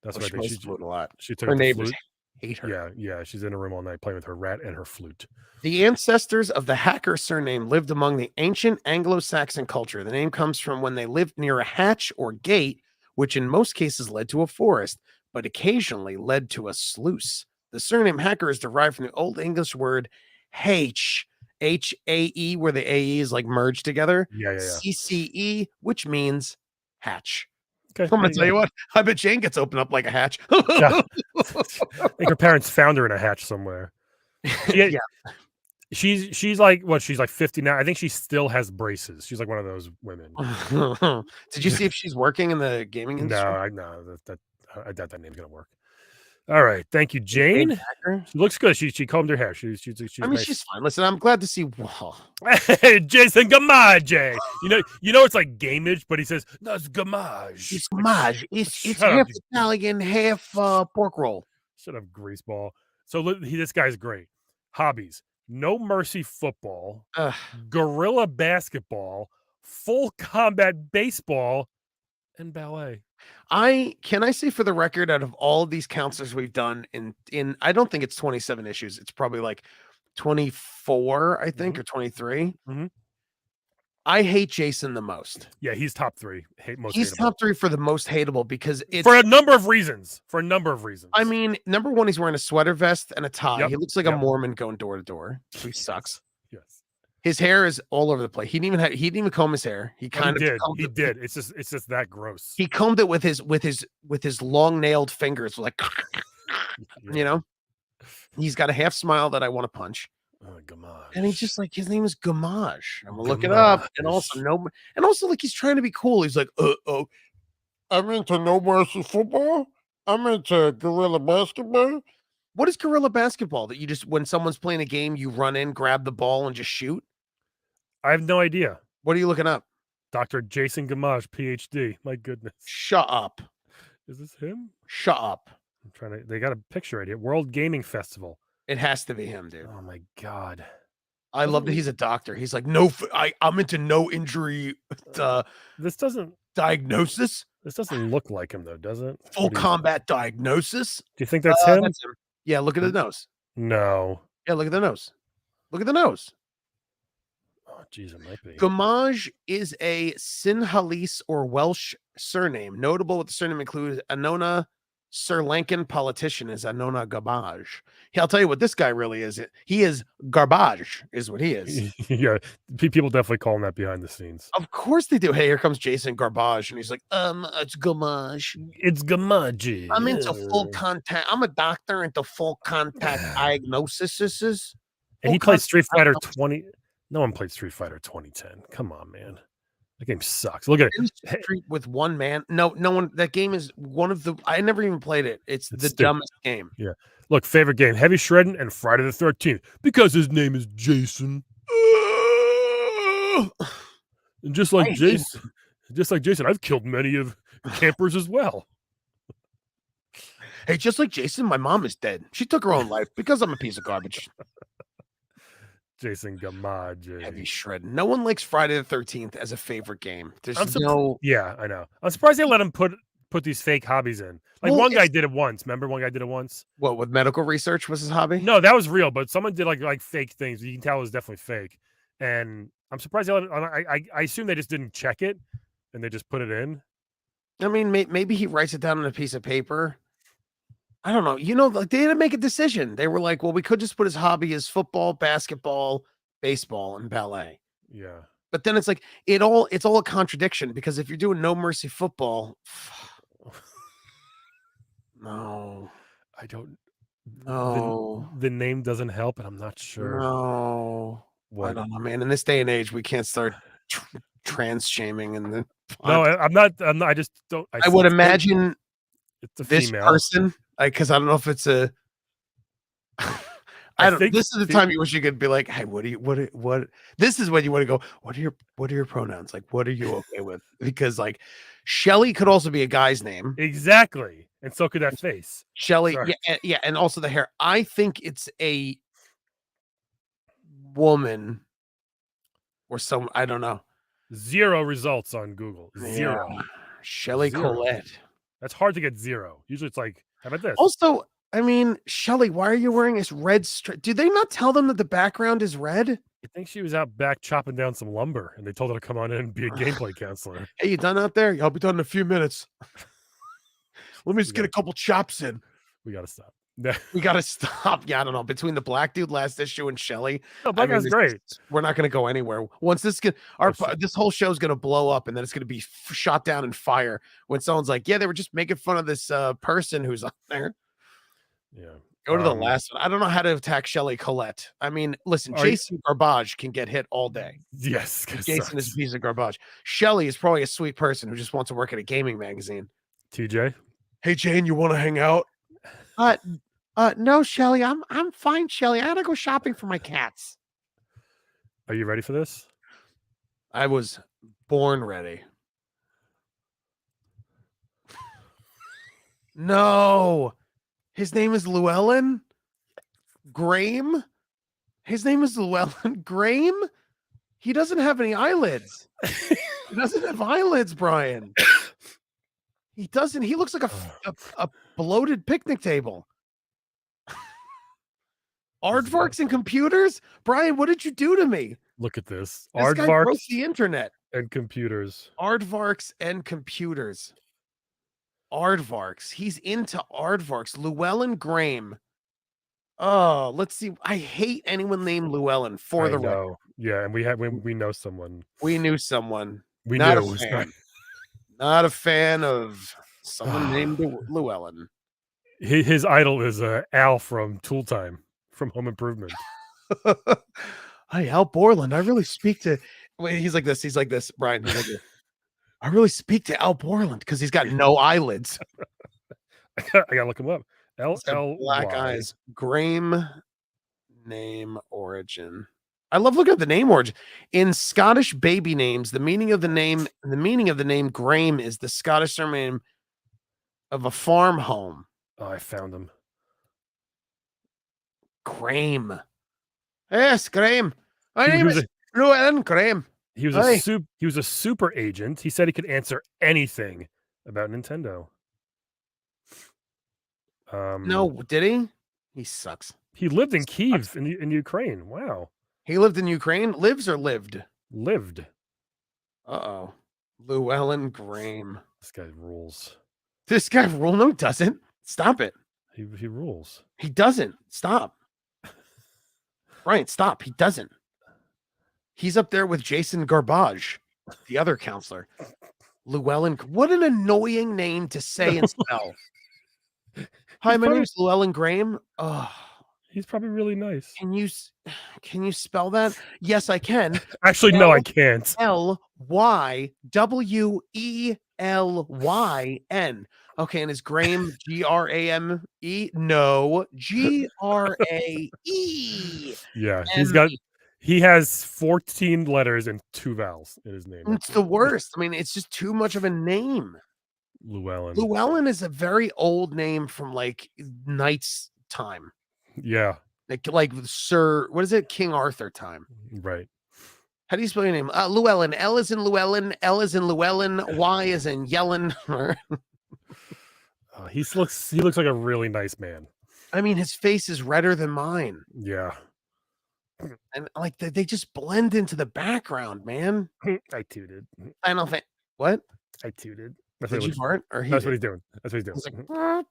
That's what I think. She flute a lot. She took her the neighbors flute. Hate her. Yeah. She's in a room all night playing with her rat and her flute. The ancestors of the Hacker surname lived among the ancient Anglo-Saxon culture. The name comes from when they lived near a hatch or gate, which in most cases led to a forest, but occasionally led to a sluice. The surname Hacker is derived from the Old English word H-A-E, where the A-E is like merged together. Yeah. C-C-E, which means hatch. Okay, I'm gonna tell you what. I bet Jane gets opened up like a hatch. I think her parents found her in a hatch somewhere. Yeah. She's like what? She's like 50 now. I think she still has braces. She's like one of those women. Did you see if she's working in the gaming industry? No, I doubt that name's gonna work. All right, thank you, Jane. She looks good. She combed her hair. She's nice. She's fine. Listen, I'm glad to see. Whoa. Jason Gamage. You know it's like gamage, but he says that's gamage. It's gamage. It's half Italian, half pork roll. Shut up, greaseball. So this guy's great. Hobbies: no mercy football, gorilla basketball, full combat baseball, and ballet. Can I say for the record, out of all of these counselors we've done in I don't think it's 27 issues. It's probably like 24, I think, or 23. I hate Jason the most. Yeah, he's top 3. He's top 3 for the most hateable because it's for a number of reasons. I mean, number one, he's wearing a sweater vest and a tie. Yep, he looks like a Mormon going door to door. So he sucks. Yes. His hair is all over the place. He didn't even comb his hair. He did. It's just that gross. He combed it with his long nailed fingers, like He's got a half smile that I want to punch. Gamage. And he's just like, his name is Gamage. I'm gonna look it up. And also like he's trying to be cool. He's like, I'm into no mercy football. I'm into gorilla basketball. What is gorilla basketball? That you just, when someone's playing a game, you run in, grab the ball, and just shoot? I have no idea. What are you looking up? Dr. Jason Gamage, PhD. My goodness. Shut up. Is this him? Shut up. I'm trying to. They got a picture right here. World Gaming Festival. It has to be him, dude. Oh my god. I love that he's a doctor. He's like, no, I'm into no injury. This doesn't diagnosis. This doesn't look like him though, does it? Full combat diagnosis. Do you think that's him? That's him? Yeah, look at the nose. No. Yeah, look at the nose. Look at the nose. Oh, geez, it might be. Gamage is a Sinhalese or Welsh surname. Notable with the surname includes Anona Sri Lankan politician is Anona Garbage. I'll tell you what this guy really is. He is garbage, is what he is. Yeah, people definitely call him that behind the scenes. Of course they do. Hey, here comes Jason Garbage, and he's like, it's Gamage. It's Gamage. I'm into full contact. I'm a doctor into full contact diagnosis. And he played Street Fighter 20. No one played Street Fighter 2010. Come on, man. That game sucks. Look at it. Street with one man. No one. That game is one of the. I never even played it. It's the dumbest game. Yeah. Look, favorite game: Heavy Shredding and Friday the 13th because his name is Jason. And I hate just like Jason, I've killed many of campers as well. Hey, just like Jason, my mom is dead. She took her own life because I'm a piece of garbage. Jason Heavy Gamage. shred. No one likes Friday the 13th as a favorite game. There's I'm surprised. no Yeah, I know. I'm surprised they let him put these fake hobbies in. Like well, one guy it's did it once. Remember one guy did it once? what with medical research was his hobby? No, that was real, but someone did like fake things. You can tell it was definitely fake. And I'm surprised they let it, I assume they just didn't check it and they just put it in. I mean, maybe he writes it down on a piece of paper. I don't know. Like they didn't make a decision. They were like, well, we could just put his hobby as football, basketball, baseball, and ballet. Yeah. But then it's like it's all a contradiction because if you're doing no mercy football, no, I don't no, the name doesn't help, and I'm not sure no. I what. don't know, man. In this day and age, we can't start trans shaming in the No, podcast. I'm not I just don't I would it's very imagine it's a this female. person, because I don't know if it's a I I don't think this is the time you wish you could be like, "Hey, what this is when you wanna go, what are your pronouns? Like, what are you okay with?" Because, like, Shelly could also be a guy's name. exactly, and so could that face. Shelly Sorry. yeah, and also the hair. I think it's a woman or some I don't know. 0 results on Google. Yeah, 0. Shelly 0. Colette. That's hard to get 0. Usually it's like, "How about this?" Also, I mean, Shelly, why are you wearing this red stri do they not tell them that the background is red? I think she was out back chopping down some lumber, and they told her to come on in and be a gameplay counselor. "Hey, you done out there? I'll be done in a few minutes. Let me We just get a gotta couple chops in." we gotta stop. We gotta stop. Yeah, I don't know. Between the black dude last issue and Shelly, No, I Black mean, Guy's great. we're not gonna go anywhere. Once Oh, shit. this whole show's gonna blow up, and then it's gonna be shot down in fire when someone's like, "Yeah, they were just making fun of this person who's on there." Yeah. Go to the last one. I don't know how to attack Shelly Colette. I mean, listen, Are you Jason Garbage can get hit all day. yes, And 'cause Jason is a sucks. piece of garbage. Shelly is probably a sweet person who just wants to work at a gaming magazine. TJ, Hey, Jane, you want to hang out? Uh, no, Shelly. I'm fine, Shelly. I gotta go shopping for my cats. are you ready for this? I was born ready. No, his name is Llewellyn Graham. His name is Llewellyn Graham. He doesn't have any eyelids. He doesn't have eyelids, Brian. He doesn't. He looks like a bloated picnic table. Aardvarks and computers? Brian, what did you do to me? Look at this. This guy broke Aardvarks the internet. and computers. Aardvarks and computers. Aardvarks. He's into aardvarks. Llewellyn Graham. Oh, let's see. I hate anyone named Llewellyn for I the record. know. Yeah, and we know someone. We knew someone. We Not a knew it was not fan. Not a fan of someone named Llewellyn. his idol is Al from Tool Time from Home Improvement. Hi, Al Borland. I really speak to. Wait, he's like this. He's like this, Brian. He's like this. I really speak to Al Borland because he's got no eyelids. I gotta look him up. He's got black LLY. eyes. Graham name origin. I love looking at the name origin. In Scottish baby names, the meaning of the name Graham is the Scottish surname of a farm home. Oh, I found him. Graham. Yes, Graham. My He name was is Llewellyn Graham. He was Hey. he was a super agent. He said he could answer anything about Nintendo. No, did he? He sucks. He lived in Kyiv in Ukraine. Wow. He lived in Ukraine. Lives or lived? Lived. Uh-oh. Llewellyn Graham. This guy rules. This guy rule no doesn't. Stop it. He rules. He doesn't. Stop. Brian, stop. He doesn't. He's up there with Jason Garbage, the other counselor. Llewellyn. What an annoying name to say and spell. Hi, my name's Llewellyn Graham. Oh, he's probably really nice. Can you spell that? Yes, I can. Actually, no, I can't. Lyweelyn. Okay, and is Graham Grame? No, Grae. Yeah, And He has 14 letters and 2 vowels in his name. It's That's the worst. I mean, it's just too much of a name. Llewellyn. Llewellyn is a very old name from, like, knight's time. Yeah, Like Sir what is it? King Arthur time. right. How do you spell your name? Llewellyn. L is in Llewellyn, L is in Llewellyn, Y is in Yellen. He looks like a really nice man. I mean, his face is redder than mine. Yeah. And, like, they just blend into the background, man. I tooted. Final Fa what? I tooted. That's what Did he you looks fart or he that's what did? he's doing. That's what he's doing. He's like,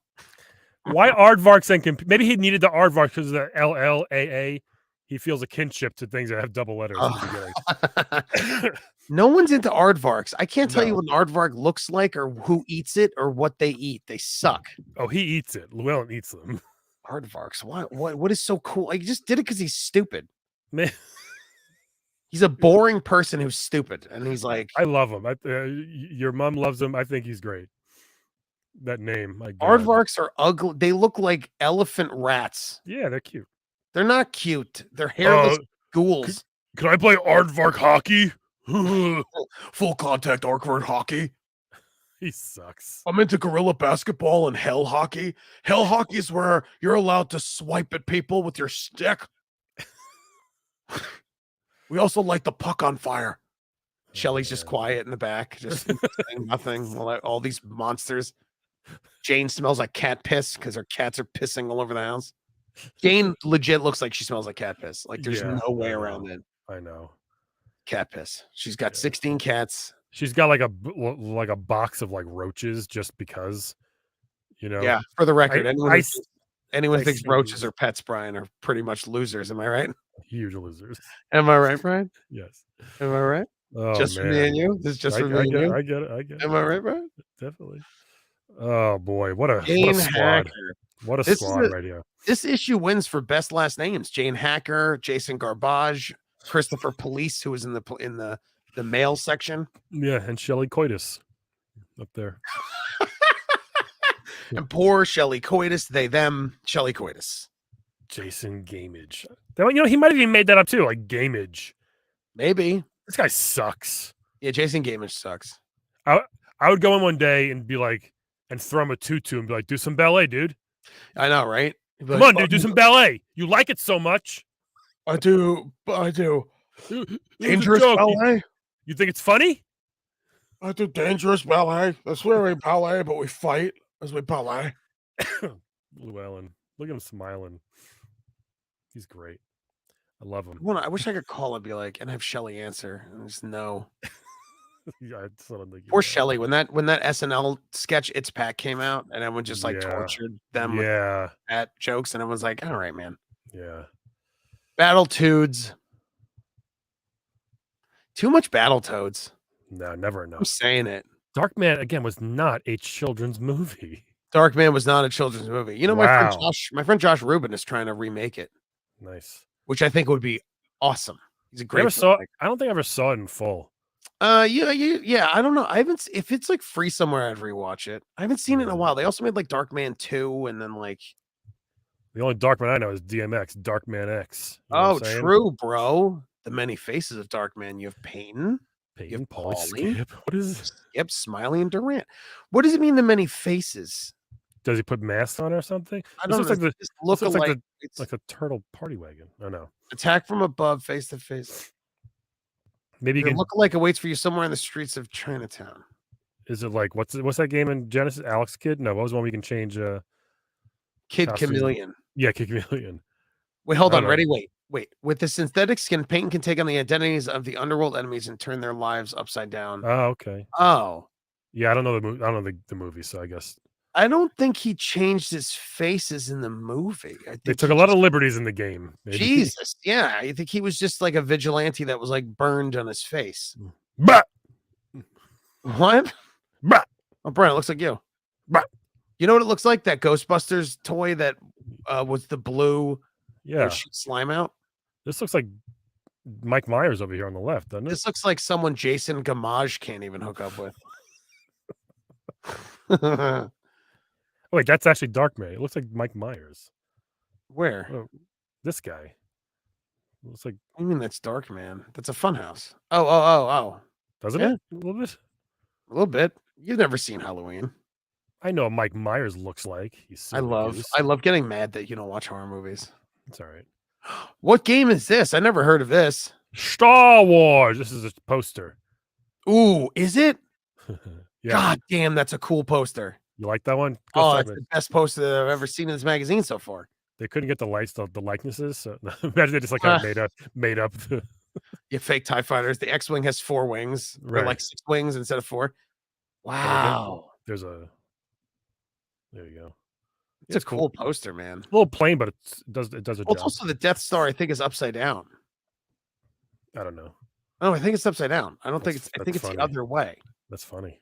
Why aardvarks and maybe he needed the aardvark because of the LLAA. He feels a kinship to things that have double letters in the beginning. oh. No one's into aardvarks. I can't tell you No. what an aardvark looks like or who eats it or what they eat. They suck. Oh, he eats it. Llewellyn eats them. Aardvarks. What is so cool? Like, he just did it because he's stupid. Man, He's a boring person who's stupid, and he's like, I love him. Your mom loves him. I think he's great. That name, my God. aardvarks are ugly. They look like elephant rats. Yeah, they're cute. They're not cute. They're hairless ghouls. Can I play aardvark hockey? Full contact aardvark hockey. He sucks. I'm into gorilla basketball and hell hockey. Hell hockey is where you're allowed to swipe at people with your stick. We also light the puck on fire. Shelly's just man. quiet in the back, just saying nothing. While all these monsters. Jane smells like cat piss because her cats are pissing all over the house. Jane legit looks like she smells like cat piss. Like there's Yeah, no way I around know. it. I know. Cat piss. She's got Yeah. 16 cats. She's got like a box of like roaches just because, you know. Yeah, for the record, I anyone who I thinks see roaches these. are pets, Brian, are pretty much losers. Am I right? Huge losers. Am I right, Brian? Yes. Am I right? Oh Just for me and man. you? This is just I for me and get it. you? I get it. I get it. Am I right, Brian? Definitely. Oh boy, what a Jane squad. Hacker. What a This is squad right here. this issue wins for best last names. Jane Hacker, Jason Garbage, Christopher Police, who was in the male section, Yeah, and Shelley Coitus up there. and poor Shelley Coitus. They them Shelley Coitus. Jason Gamage. He might have even made that up too, like Gamage. Maybe. This guy sucks. Yeah, Jason Gamage sucks. I would go in one day and be like, and throw him a tutu and be like, do some ballet, dude. I know, right? He'd be Come like, on, dude, do some ballet. You like it so much. I do. It was a Dangerous joke. ballet. You think it's funny? I do dangerous ballet. That's where we ballet, but we fight as we ballet. Llewellyn. Look at him smiling. He's great. I love him. I wish I could call and be like, and have Shelley answer. And just no. Yeah, I still don't think you Poor will. Shelley. When that SNL sketch It's Pat came out, and everyone just like Yeah. tortured them with Yeah. Pat jokes, and everyone's like, all right, man. Yeah. Battletoads. Too much Battletoads. No, never I'm enough. saying it. Darkman again was not a children's movie. Darkman was not a children's movie. You know, Wow. my friend Josh Rubin is trying to remake it, Nice. which I think would be awesome. He's a I great. I don't think I ever saw it in full. Yeah. I don't know. I haven't. If it's like free somewhere, I'd rewatch it. I haven't seen it in a Yeah. while. They also made like Darkman 2, and then like. The only Darkman I know is DMX, Darkman X. You know Oh, what I'm saying? true, bro. The many faces of Darkman. You have Payton, Peyton, Paulie, Paulie, Skip. What is? Skip, Smiley, and Durant. What does it mean? The many faces. Does he put masks on or something? I This don't looks know. like Just this look looks alike. like It's like a turtle party wagon. Oh no. attack from above, face to face. Maybe you Your can. look-alike awaits for you somewhere in the streets of Chinatown. Is it like what's that game in Genesis? Alex Kid? No, what was one we can change? Kid Costume. Chameleon. Yeah, Kid Chameleon. Wait, hold I on. don't Ready? Wait. With the synthetic skin, Payton can take on the identities of the underworld enemies and turn their lives upside down. Oh, okay. Oh, Yeah, I don't know the movie. I don't know the movie, so I guess I don't think he changed his faces in the movie. I they think took he a lot just- of liberties in the game. Maybe. Jesus, yeah. I think he was just like a vigilante that was like burned on his face. Bah! What? Bah! Oh, Brian, it looks like you. Bah! You know what it looks like? That Ghostbusters toy that was the blue. Yeah, Shoot slime out. this looks like Mike Myers over here on the left, doesn't it? This looks like someone Jason Gamage can't even hook up with. Oh, wait, that's actually Darkman. It looks like Mike Myers. Where? Oh, this guy. Looks like What do you mean that's dark, man? That's a fun house. Oh. doesn't Yeah, it? A little bit? a little bit. You've never seen Halloween. I know what Mike Myers looks like. You I silly love goose. I love getting mad that you don't watch horror movies. It's alright. What game is this? I never heard of this. Star Wars! This is a poster. Ooh, is it? Yeah. God damn, that's a cool poster. You like that one? Go Oh, start it's it. the best poster that I've ever seen in this magazine so far. They couldn't get the likenesses, so imagine they just, like, kinda Uh, made up the you fake TIE fighters. The X-Wing has 4 wings or right. like 6 wings instead of 4. Oh, wait, Wow. there's a there you go. It's Yeah, a it's cool. cool poster, man. A little plain, but it does a Well, it's job. also the Death Star, I think, is upside down. I don't know. Oh, I think it's upside down. I don't think it's I That's think it's the funny. other way. That's funny.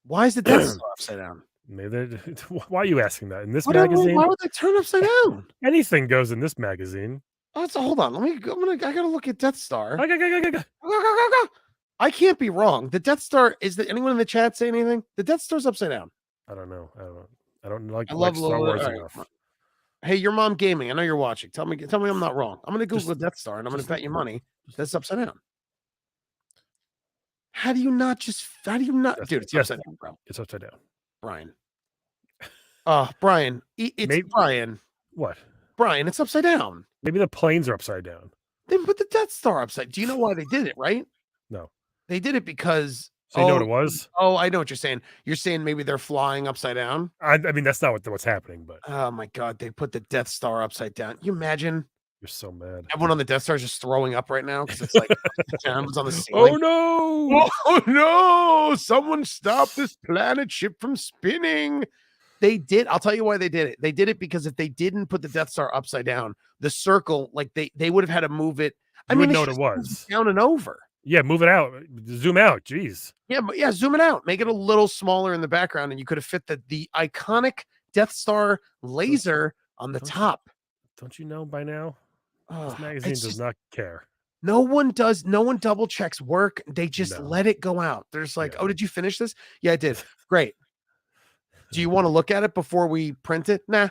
Why is the Death Star upside down? Maybe they why are you asking that? In this Why magazine? would they turn upside down? Anything goes in this magazine. Oh, so hold on. Let me go. I gotta look at Death Star. Go, go, go, go, go. Go, go, go, go. I can't be wrong. The Death Star is there anyone in the chat say anything? The Death Star's upside down. I don't know. I don't like I like love Star little. Wars All right. enough. Hey, your mom gaming. I know you're watching. Tell me I'm not wrong. I'm gonna Google Just Death Star and I'm gonna just bet look you for it. money Just that's upside down. How do you not just how do you not yes, dude, it's yes, upside down, bro. it's upside down. Brian. Brian, it's Maybe Brian. what? Brian, it's upside down. Maybe the planes are upside down. They put the Death Star upside. Do you know why they did it, right? No. They did it because So you know what it was? I know what you're saying. You're saying maybe they're flying upside down? I mean, that's not what's happening, but Oh my god, they put the Death Star upside down. You imagine you're so mad. everyone on the Death Star is just throwing up right now because it's like cameras on the Oh ceiling. no! Oh no! Someone stop this planet ship from spinning. They did. I'll tell you why they did it. They did it because if they didn't put the Death Star upside down, the circle, like they would have had to move it. I You mean, would it's know what it just was. down and over. Yeah, move it out. Zoom out. Jeez. Yeah, but yeah, zoom it out. Make it a little smaller in the background, and you could have fit the iconic Death Star laser on the don't you- top. Don't you know by now? This magazine It's does just not care. no one double checks work. They just No. let it go out. They're just like, Yeah. "Oh, did you finish this?" Yeah, I did. Great. Do you want to look at it before we print it? Nah.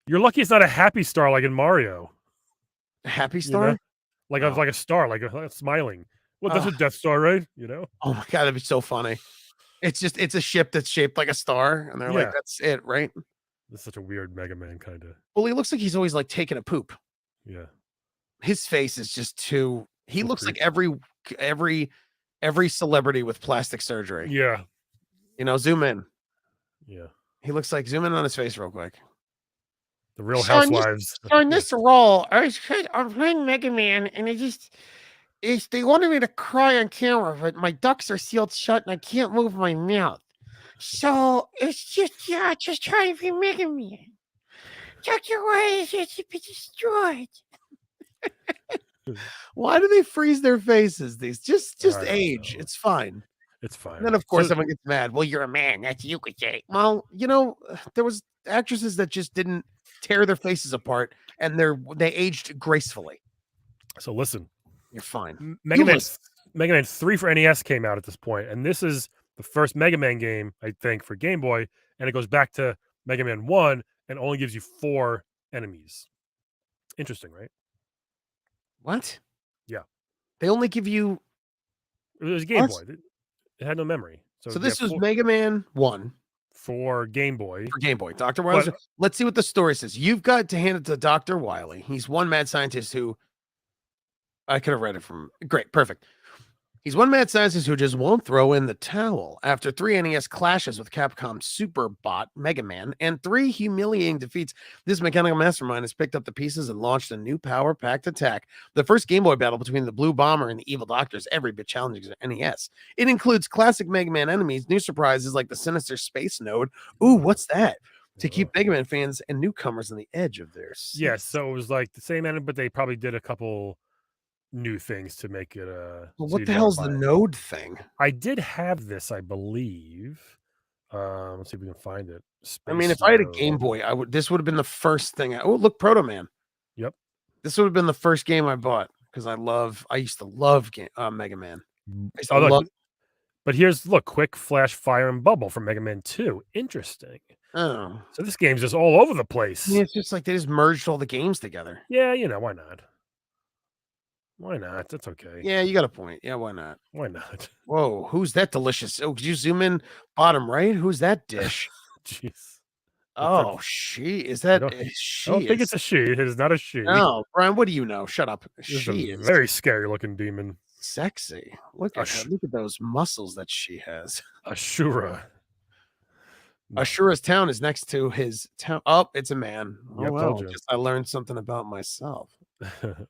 You're lucky it's not a happy star like in Mario. Happy You know? Star? Like Oh. like a star, like smiling. Well, that's a Ugh. Death Star, right? You know? Oh my god, that'd be so funny. It's a ship that's shaped like a star, and they're like, Yeah. "That's it, right?" That's such a weird Mega Man kind of. Well, he looks like he's always like taking a poop. Yeah. His face is just too. He So looks like creepy. every celebrity with plastic surgery. Yeah. You know, zoom in. Yeah. He looks like zoom in on his face real quick. The Real So in this, Housewives. so in Yeah. this role, I'm playing Mega Man, and they wanted me to cry on camera, but my ducts are sealed shut, and I can't move my mouth. So it's just trying to be Mega Man. Doctor, why is it to be destroyed? Why do they freeze their faces? These just I don't age. know. It's fine. It's fine. And then of course So, everyone gets mad. Well, you're a man. That's you could say. Well, there was actresses that just didn't tear their faces apart, and they aged gracefully. so listen. You're fine. Mega Man listen. Mega Man 3 for NES came out at this point, and this is the first Mega Man game, I think, for Game Boy, and it goes back to Mega Man 1 and only gives you 4 enemies. Interesting, right? What? Yeah. They only give you It was a Game What? Boy. It had no memory. so you this have was Mega Man 1 for Game Boy. for Game Boy. Dr. Wily. But Let's see what the story says. You've got to hand it to Dr. Wily. He's one mad scientist who I could have read it from. Great, perfect. He's one mad scientist who just won't throw in the towel. After 3 NES clashes with Capcom's Superbot Mega Man and 3 humiliating defeats, this mechanical mastermind has picked up the pieces and launched a new power-packed attack. The first Game Boy battle between the Blue Bomber and the Evil Doctor is every bit challenging as NES. It includes classic Mega Man enemies, new surprises like the sinister Space Node. Ooh, what's that? To keep Mega Man fans and newcomers on the edge of their seats. yeah, so it was like the same enemy, but they probably did a couple new things to make it Well, so what you'd the wanna hell's buy the it. node thing? I did have this, I believe. Let's see if we can find it. I mean, Space if I had a Game Node. Boy, this would have been the first thing. Oh, look, Proto Man. Yep. This would have been the first game I bought because I used to love Mega Man. I used to Oh, look, love. but here's quick flash, fire, and bubble from Mega Man 2. Interesting. Oh, So this game's just all over the I mean, place. it's just like they just merged all the games together. Yeah, why not? Why not? That's okay. Yeah, you got a point. Yeah, why not? Why not? Whoa, who's that delicious? Oh, could you zoom in bottom right? Who's that dish? Jeez. Looks like Oh, she is I that? don't. I She don't think is. it's a she. It is not a she. No, Brian. What do you know? Shut up. This is a She is very scary looking demon. sexy. Look at her. Ash- Look at those muscles that she has. Ashura. Ashura's town is next to his town. Oh, it's a man. Oh Yep, well, told you. guess I learned something about myself.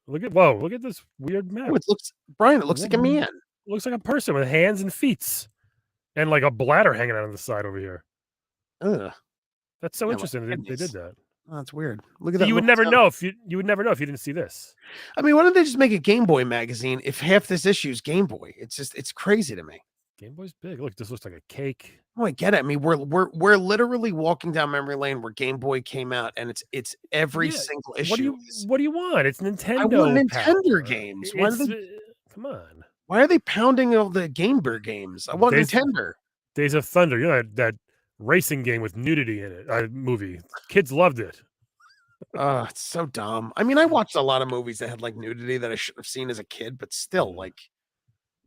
Look at this weird map. Oh, it looks Brian. It looks like a man. Looks like a person with hands and feet, and like a bladder hanging out on the side over here. Ugh, That's so Yeah, like interesting. They kidneys. did that. oh, that's weird. Look at So that. you would little never town. know if you would never know if you didn't see this. I mean, why don't they just make a Game Boy magazine if half this issue is Game Boy? It's crazy to me. Game Boy's big. Look, this looks like a cake. Oh, I get it. I mean, we're literally walking down memory lane where Game Boy came out, and it's every Yeah, single issue. What do you want? It's Nintendo. I want Nintendo power. games. Come on. Why are they pounding all the Game Boy games? I want Days- Nintendo. Days of Thunder. You know that racing game with nudity in it. Movie. Kids loved it. Oh, it's so dumb. I mean, I watched a lot of movies that had like nudity that I should have seen as a kid, but still, Yeah. like,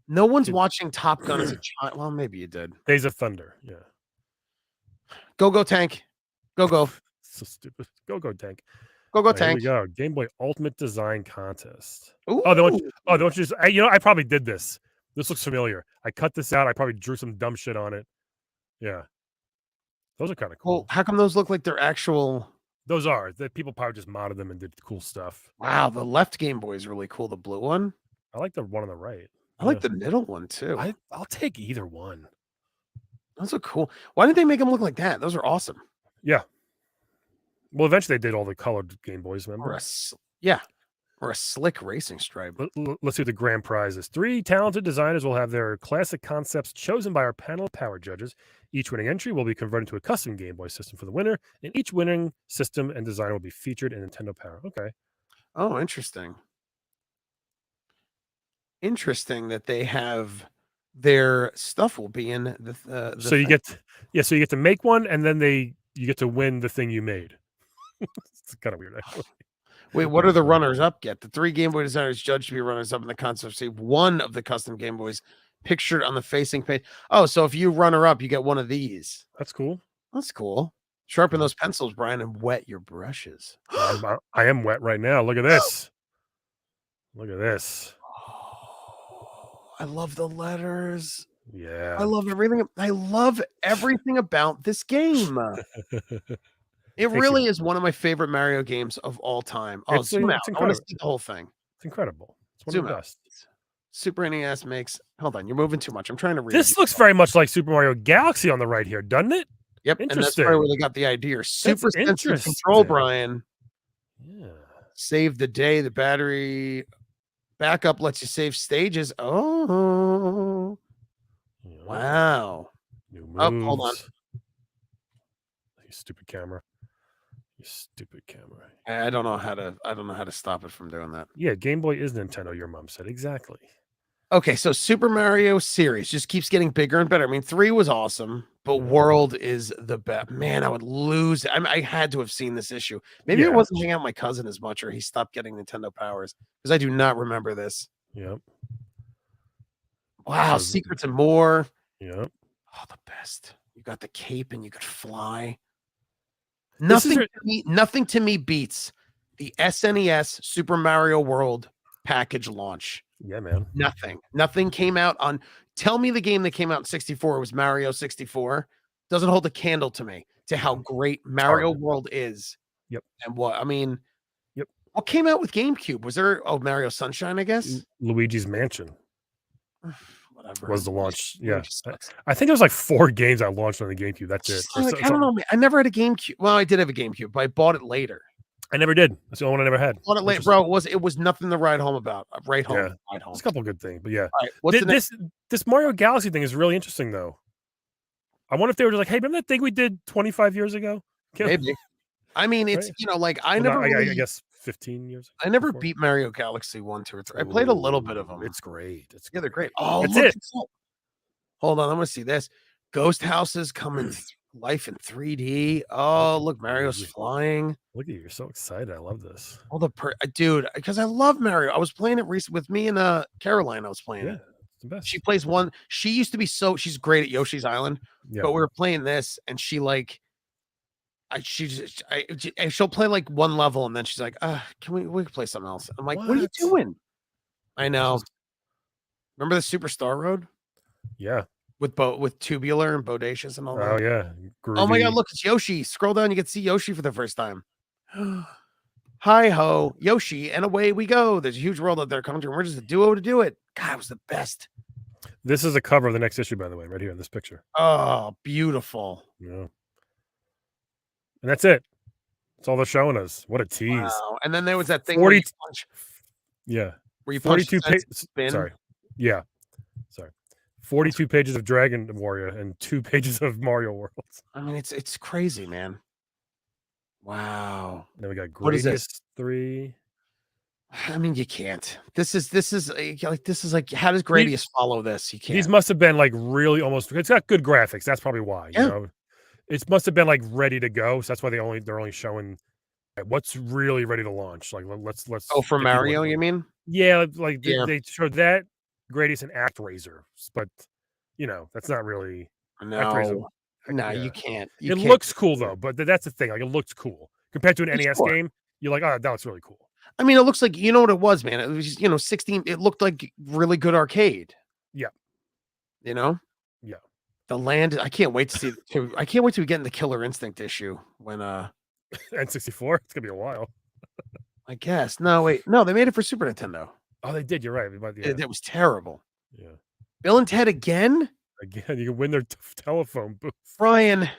no one's Did- watching Top Gun as a child. Well, maybe you did. Days of Thunder. Yeah. Go tank, go So stupid. Go tank. go All right, tank. Here we go. Game Boy Ultimate Design Contest. Ooh. Oh, don't you just? I probably did this. This looks familiar. I cut this out. I probably drew some dumb shit on it. Yeah. Those are kind of cool. Well, how come those look like they're actual? Those are that people probably just modded them and did cool stuff. Wow, the left Game Boy is really cool. The blue one. I like the one on the right. I like the middle one too. I'll take either one. Those are cool. Why didn't they make them look like that? Those are awesome. Yeah. Well, eventually they did all the colored Game Boys. Remember? Or a slick racing stripe. Let's see what the grand prize is. 3 talented designers will have their classic concepts chosen by our panel of power judges. Each winning entry will be converted to a custom Game Boy system for the winner, and each winning system and design will be featured in Nintendo Power. Okay. Oh, interesting. Interesting that they have their stuff will be in the So you thing. so you get to make one, and then you get to win the thing you made. It's kind of weird, actually. Wait, what are the runners up get? The 3 Game Boy designers judged to be runners up in the contest receive one of the custom Game Boys pictured on the facing page. Oh, so if you runner up, you get one of these. That's cool. That's cool. Sharpen those pencils, Brian, and wet your brushes. I am wet right now. Look at this. Look at this. Oh, I love the letters. Yeah. I love everything. I love everything about this game. It really is one of my favorite Mario games of all time. Oh, zoom out. I want to see the whole thing. It's incredible. It's one Zoom of the out. best. Super NES makes. Hold on, you're moving too much. I'm trying to read. This looks very much like Super Mario Galaxy on the right here, doesn't it? Yep, and that's interesting. probably where they got the idea. Super sensitive interesting. control, Brian. Yeah. Save the day. The battery backup lets you save stages. Oh, Yeah. wow. New moves. Oh, hold on. You stupid camera. You stupid camera. I don't know how to stop it from doing that. Yeah, Game Boy is Nintendo, your mom said. Exactly. Okay, so Super Mario series just keeps getting bigger and better. I mean, 3 was awesome, but Yeah. World is the best. Man, I would lose. I had to have seen this issue. Maybe Yeah. it wasn't hanging out with my cousin as much, or he stopped getting Nintendo Powers because I do not remember this. Yep. Wow, So- Secrets and More. Yep. Oh, the best. You got the cape and you could fly. This is Nothing to me beats the SNES Super Mario World package launch. Yeah, man. Nothing came out on. Tell me the game that came out in 64 was Mario 64. Doesn't hold a candle to me to how great Mario World is. Yep. And what I mean. Yep. What came out with GameCube? Was there Mario Sunshine? I guess. Luigi's Mansion Whatever. was the launch. Luigi Yeah. sucks. I think there was like 4 games I launched on the GameCube. That's it. Just like, I don't know. Man. I never had a GameCube. Well, I did have a GameCube, but I bought it later. I never did. That's the only one I never had. Bought it late, bro. It was nothing to ride home about. Right home. Yeah. Ride home. There's a couple good things, but yeah. All right. What's the next? This Mario Galaxy thing is really interesting, though. I wonder if they were just like, "Hey, remember that thing we did 25 years ago?" Maybe. I mean, it's Right. like I Well, never. I Really, guess 15 years. I never before. beat Mario Galaxy 1, 2, or 3. I played a little bit of them. It's great. It's Yeah, they're great. Oh, That's look, it. Hold on, I'm gonna see this. Ghost houses coming. life in 3D. Oh, look, Mario's flying. Look at you. You're so excited. I love this. All the dude, because I love Mario. I was playing it recently with me and Caroline. I was playing it. It's the best. She plays one. She used to be she's great at Yoshi's Island, Yeah. but we were playing this, and she like, she'll play like one level, and then she's like, can we can play something else? I'm like, what are you doing? I know. Remember the Superstar Road? Yeah. With Tubular and Bodacious and all that. Oh yeah. Oh my God! Groovy. Look, it's Yoshi. Scroll down, you can see Yoshi for the first time. Hi ho, Yoshi, and away we go. There's a huge world out there, country, and we're just a duo to do it. God, it was the best. This is a cover of the next issue, by the way, right here in this picture. Oh, beautiful. Yeah. And that's it. That's all they're showing us. What a tease. Wow. And then there was that thing 40, where you punch. Yeah. Where you punch 42 pages. Sorry. Yeah. Sorry. 42 pages of Dragon Warrior and 2 pages of Mario World. I mean, it's crazy, man. Wow. Then we got What is this? Gradius 3. I mean, you can't. This is like how does Gradius follow this? You can't. These must have been like really almost. It's got good graphics. That's probably why. Yeah. You know, it must have been like ready to go. So that's why they're only showing what's really ready to launch. Like let's. Oh, for Mario, you mean? Yeah, like they showed that Gradius and ActRaiser, but you know that's not really. No, you can't. It looks cool though, but that's the thing. Like it looks cool compared to an NES game. You're like, oh, that looks really cool. I mean, it looks like, you know what it was, man. It was just, 16. It looked like really good arcade. Yeah. You know? Yeah. The land. I can't wait to see. I can't wait to get in the Killer Instinct issue when N64. It's gonna be a while. I guess. No, wait. No, they made it for Super Nintendo. Oh, they did. You're right. It was terrible. Yeah. Bill and Ted again. Again, you can win their telephone booth. Brian,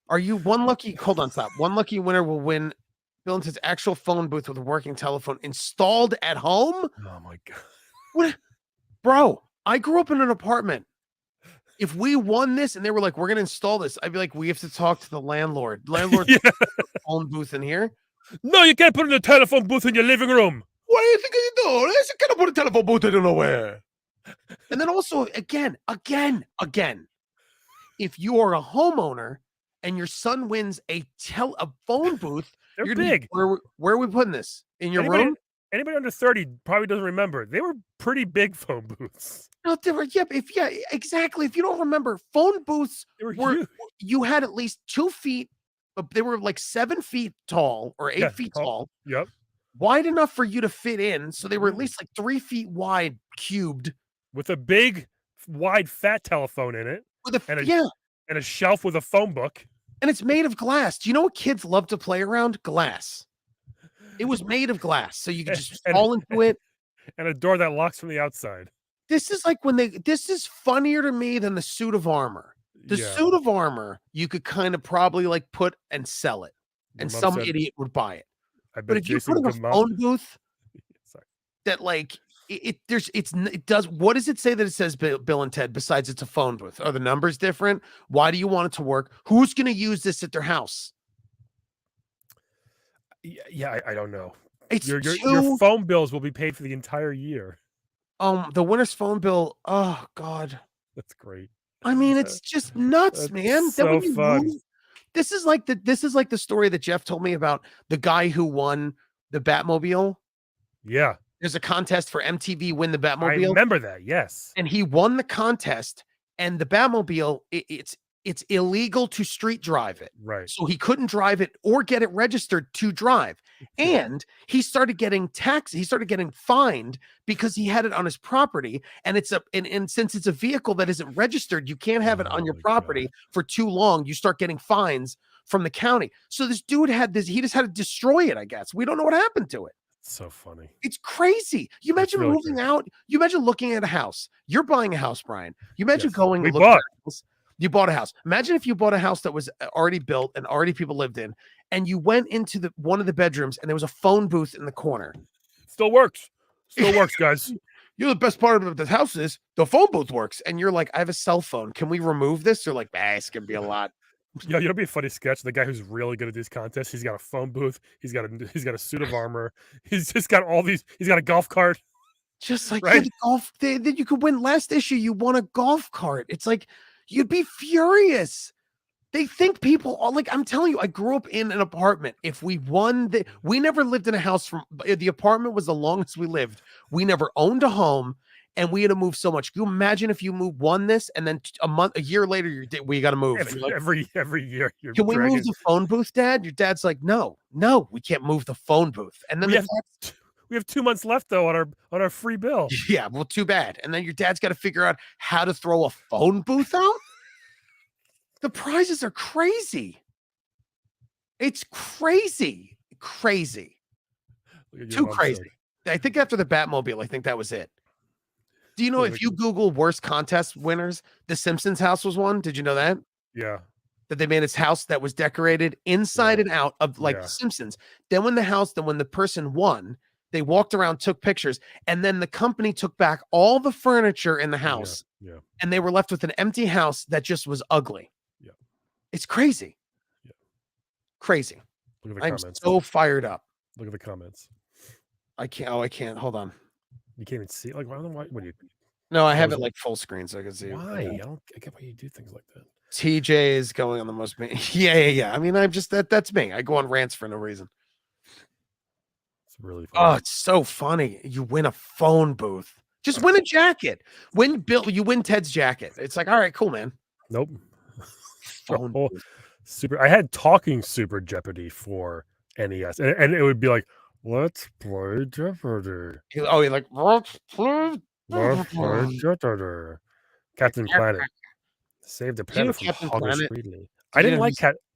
are you one lucky? Hold on, stop. One lucky winner will win Bill and Ted's actual phone booth with a working telephone installed at home. Oh my God. What, bro? I grew up in an apartment. If we won this and they were like, "We're gonna install this," I'd be like, "We have to talk to the landlord." Landlord, phone booth in here. No, you can't put in a telephone booth in your living room. What do you think you do? You can't put a telephone booth in nowhere. And then also, again, if you are a homeowner and your son wins a phone booth, they're big. Where are we putting this? In your room? Anybody under 30 probably doesn't remember. They were pretty big phone booths. No, they were. Yeah, exactly. If you don't remember, phone booths were huge. You had at least 2 feet, but they were like 7 feet tall or 8 feet tall. Yep. Wide enough for you to fit in. So they were at least like 3 feet wide, cubed. With a big, wide, fat telephone in it. And a shelf with a phone book. And it's made of glass. Do you know what kids love to play around? Glass. It was made of glass, so you could just fall into it. And a door that locks from the outside. This is like this is funnier to me than the suit of armor. The suit of armor, you could kind of probably like put and sell it. And some idiot would buy it. But if you put in a phone booth that like it does, what does it say that it says Bill and Ted besides it's a phone booth? Are the numbers different? Why do you want it to work? Who's going to use this at their house? Yeah, I don't know. It's your phone bills will be paid for the entire year. The winner's phone bill. Oh God, that's great. I mean, it's just nuts, man. So fun. This is like the story that Jeff told me about the guy who won the Batmobile. Yeah. There's a contest for MTV Win the Batmobile. I remember that, yes. And he won the contest, and the Batmobile, it's illegal to street drive it. Right. So he couldn't drive it or get it registered to drive. And he started getting fined because he had it on his property. And and since it's a vehicle that isn't registered, you can't have it on your property for too long. You start getting fines from the county. So this dude he just had to destroy it, I guess. We don't know what happened to it. So funny. It's crazy. You imagine moving out. You imagine looking at a house. You're buying a house, Brian. You imagine going and looking at a house. You bought a house. Imagine if you bought a house that was already built and already people lived in, and you went into one of the bedrooms and there was a phone booth in the corner. Still works. Still works, guys. The best part of the house is the phone booth works. And you're like, I have a cell phone. Can we remove this? They're like, it's gonna be a lot. Yeah, it'll be a funny sketch. The guy who's really good at these contests, he's got a phone booth, he's got a suit of armor, he's just got all these, he's got a golf cart. Just like the golf, that you could win. Last issue, you won a golf cart. It's like you'd be furious. They think people are like, I'm telling you, I grew up in an apartment. If we won, we never lived in a house from the apartment was the longest we lived. We never owned a home, and we had to move so much. Can you imagine if you won this, and then a year later, we got to move. And you're like, Every year, you're can we move dragging. the phone booth, Dad? Your dad's like, no, we can't move the phone booth. And then We have 2 months left though on our free bill. yeah, well, too bad. And then your dad's got to figure out how to throw a phone booth out. The prizes are crazy. It's crazy. Too crazy. I think after the Batmobile, I think that was it. Do you know if you Google worst contest winners, the Simpsons house was one? Did you know that? Yeah. That they made his house that was decorated inside and out of like the Simpsons. Then when the person won, they walked around, took pictures, and then the company took back all the furniture in the house. Yeah. And they were left with an empty house that just was ugly. Yeah. It's crazy. Yeah. Crazy. Look at the I'm comments. so fired up. Look at the comments. I can't. Hold on. You can't even see. Like, why do you? No, I have it like full screen so I can see. Why? I get why you do things like that. TJ is going on the most. Yeah. I mean, I'm just that's me. I go on rants for no reason. It's really funny. Oh, it's so funny. You win a phone booth. Just win a jacket. You win Ted's jacket. It's like, all right, cool, man. Nope. Phone booth. Super. I had talking Super Jeopardy for NES, and it would be like, let's play Jeopardy. You're like, Let's play Jeopardy. Captain Planet. Save the planet from Captain Hogger Planet? Speedly. I didn't like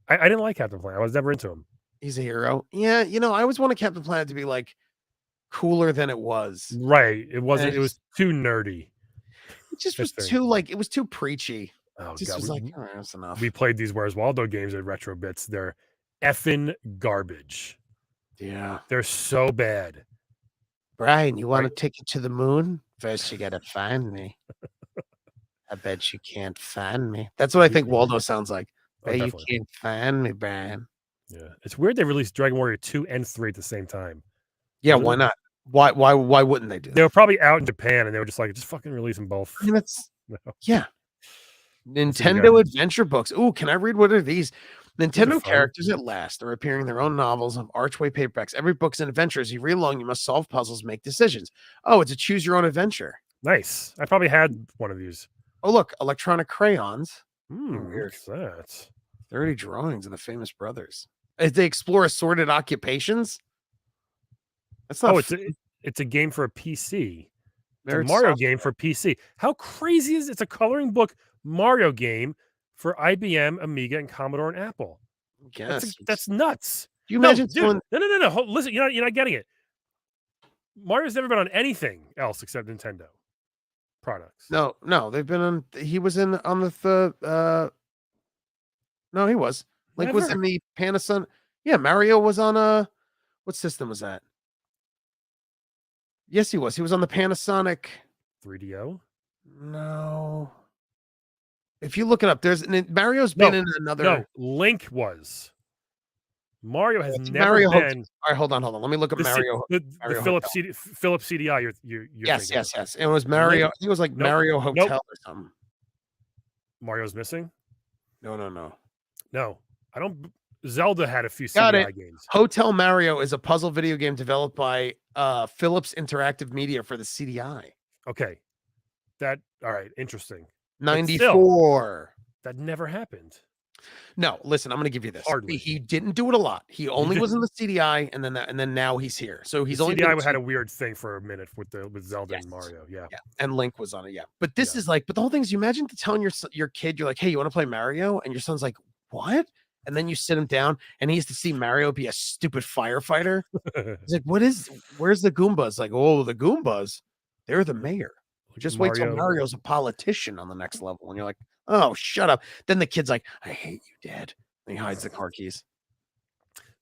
I didn't like Captain Planet. I was never into him. He's a hero. Yeah, I always wanted Captain Planet to be like cooler than it was. Right. It wasn't. It was too nerdy. It just was it was too preachy. Oh, Just God. was like, all right, that's enough. We played these Where's Waldo games at Retro Bits. They're effing garbage. Yeah. They're so bad. Brian, you want to take it to the moon? First, you got to find me. I bet you can't find me. That's what I think Waldo sounds like. Oh, you can't find me, Brian. Yeah. It's weird they released Dragon Warrior 2 and 3 at the same time. Yeah, why not? Why wouldn't they do that? They were probably out in Japan and they were just like, just fucking release them both. I mean, yeah. Nintendo adventure books. Ooh, can I read what are these? Nintendo characters at last are appearing in their own novels of Archway paperbacks. Every book's an adventure. As you read along, you must solve puzzles, make decisions. Oh, it's a choose your own adventure. Nice. I probably had one of these. Oh, look, electronic crayons. Weird. What's that? 30 drawings of the famous brothers. As they explore assorted occupations. That's not. It's a game for a PC. It's a Mario game for PC. How crazy is it? It's a coloring book Mario game for IBM, Amiga, and Commodore and Apple. Yes, that's nuts. Do you imagine No. Listen, you're not getting it. Mario's never been on anything else except Nintendo products. No, they've been on. He was on the. No, he was. Link was in the Panasonic. Yeah, Mario was on what system was that? Yes, he was. He was on the Panasonic 3DO. No. If you look it up, Mario's been in another. No, Link was. Mario has never been. All right, hold on. Let me look at Mario. The Philips CDI. You're yes. It was Mario. He was like Mario Hotel or something. Mario's missing. No. I don't. Zelda had a few Got CDI it. games. Hotel Mario is a puzzle video game developed by Philips Interactive Media for the CDI. Okay. All right. Interesting. 94. That never happened. No, listen, I'm going to give you this. Hardly. He didn't do it a lot. He only was in the CDI, and then now he's here. So he's only CDI had a weird thing for a minute with Zelda and Mario. Yeah, and Link was on it. Yeah, but this is like, but the whole thing is, you imagine telling your kid, you're like, hey, you want to play Mario, and your son's like, what? And then you sit him down, and he has to see Mario be a stupid firefighter. He's like, where's the Goombas? Like, oh, the Goombas, they're the mayor. Just wait till Mario's a politician on the next level. And you're like, oh, shut up. Then the kid's like, I hate you, Dad. And he hides the car keys.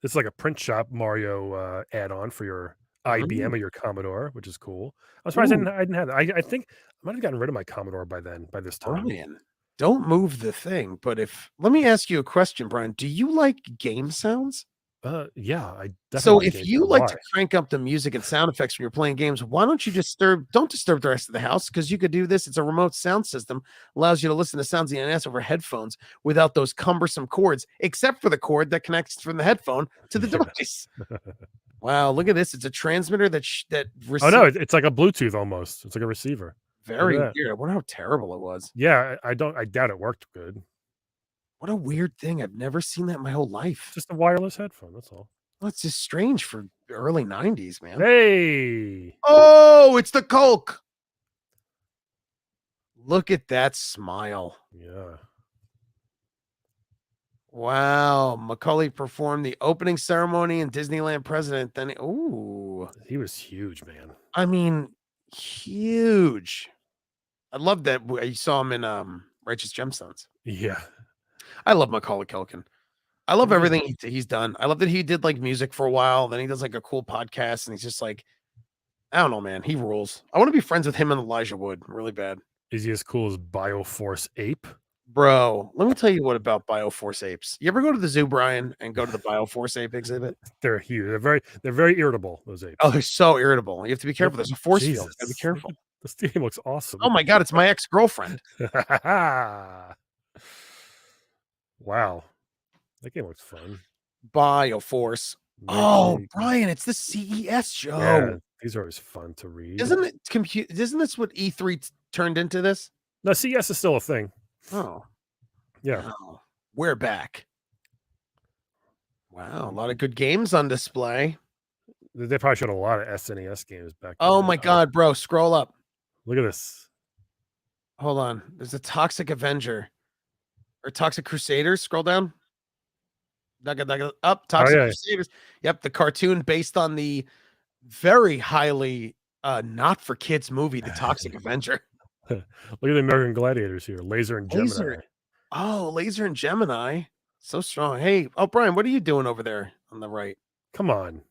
This is like a print shop Mario add-on for your IBM or your Commodore, which is cool. I'm surprised I didn't have that. I think I might have gotten rid of my Commodore by this time. Brian, don't move the thing. But let me ask you a question, Brian. Do you like game sounds? Yeah, I definitely So like if Game you Boy. like Why? to crank up the music and sound effects when you're playing games, why don't you don't disturb the rest of the house? Because you could do this. It's a remote sound system, allows you to listen to sounds in the NES over headphones without those cumbersome cords, except for the cord that connects from the headphone to the Yeah. device. Wow, look at this. It's a transmitter that Oh no, receives. it's like a Bluetooth almost. It's like a receiver. Very that. weird. I wonder how terrible it was. Yeah, I doubt it worked good. What a weird thing. I've never seen that in my whole life. Just a wireless headphone. That's all. Well, it's just strange for early 90s, man. Hey, Oh, it's the Coke. Look at that smile. yeah. Wow. Macaulay performed the opening ceremony and Disneyland president. Then, ooh, He was huge, man. I mean, huge. I love that you saw him in Righteous Gemstones. Yeah. I love Macaulay Culkin. I love Yeah. everything he's done. I love that he did like music for a while. Then he does like a cool podcast, and he's just like, I don't know, man. He rules. I want to be friends with him and Elijah Wood really bad. Is he as cool as Bioforce Ape? Bro, let me tell you what about Bioforce apes. You ever go to the zoo, Brian, and go to the Bioforce ape exhibit? They're huge. They're very irritable. Those apes. Oh, they're so irritable. You have to be careful. There's a force field. You gotta be Jesus, careful. this game looks awesome. Oh my god, it's my ex-girlfriend. Wow, that game looks fun. Bioforce. Oh, Brian, it's the CES show. Yeah, these are always fun to read. Isn't it isn't this what E3 turned into this? No, CES is still a thing. Oh. Yeah. Wow. We're back. Wow, a lot of good games on display. They probably showed a lot of SNES games back then. Oh my god, bro, scroll up. Look at this. Hold on. There's a Toxic Avenger or Toxic Crusaders. Scroll down. Up. Toxic Crusaders. Yep, the cartoon based on the very highly not for kids movie, The Toxic Avenger. Look at the American Gladiators here. Laser and Gemini. Laser. Oh, Laser and Gemini. So strong. Hey, oh Brian, what are you doing over there on the right? Come on.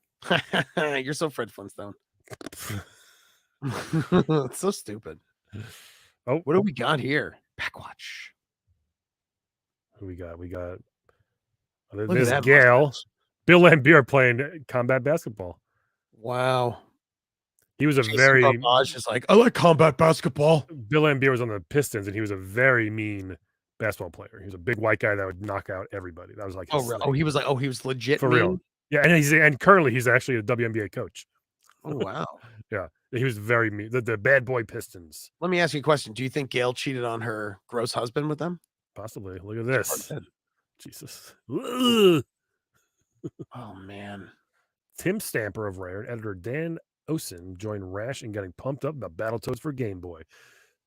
You're so Fred Flintstone. It's so stupid. Oh, what do we got here? Backwatch. Who we got? Look There's at that Gale. mustache. Bill Lambier playing combat basketball. Wow. He was a Jason very Barbage is like, I like combat basketball. Bill Lambier was on the Pistons, and he was a very mean basketball player. He was a big white guy that would knock out everybody. That was like He was legit for mean? real. Yeah, and currently he's actually a WNBA coach. Oh wow. Yeah, he was very mean. The bad boy Pistons. Let me ask you a question. Do you think Gail cheated on her gross husband with them? Possibly. Look at this. Jesus. Oh man. Tim Stamper of Rare and editor Dan Osen joined Rash in getting pumped up about Battletoads for Game Boy.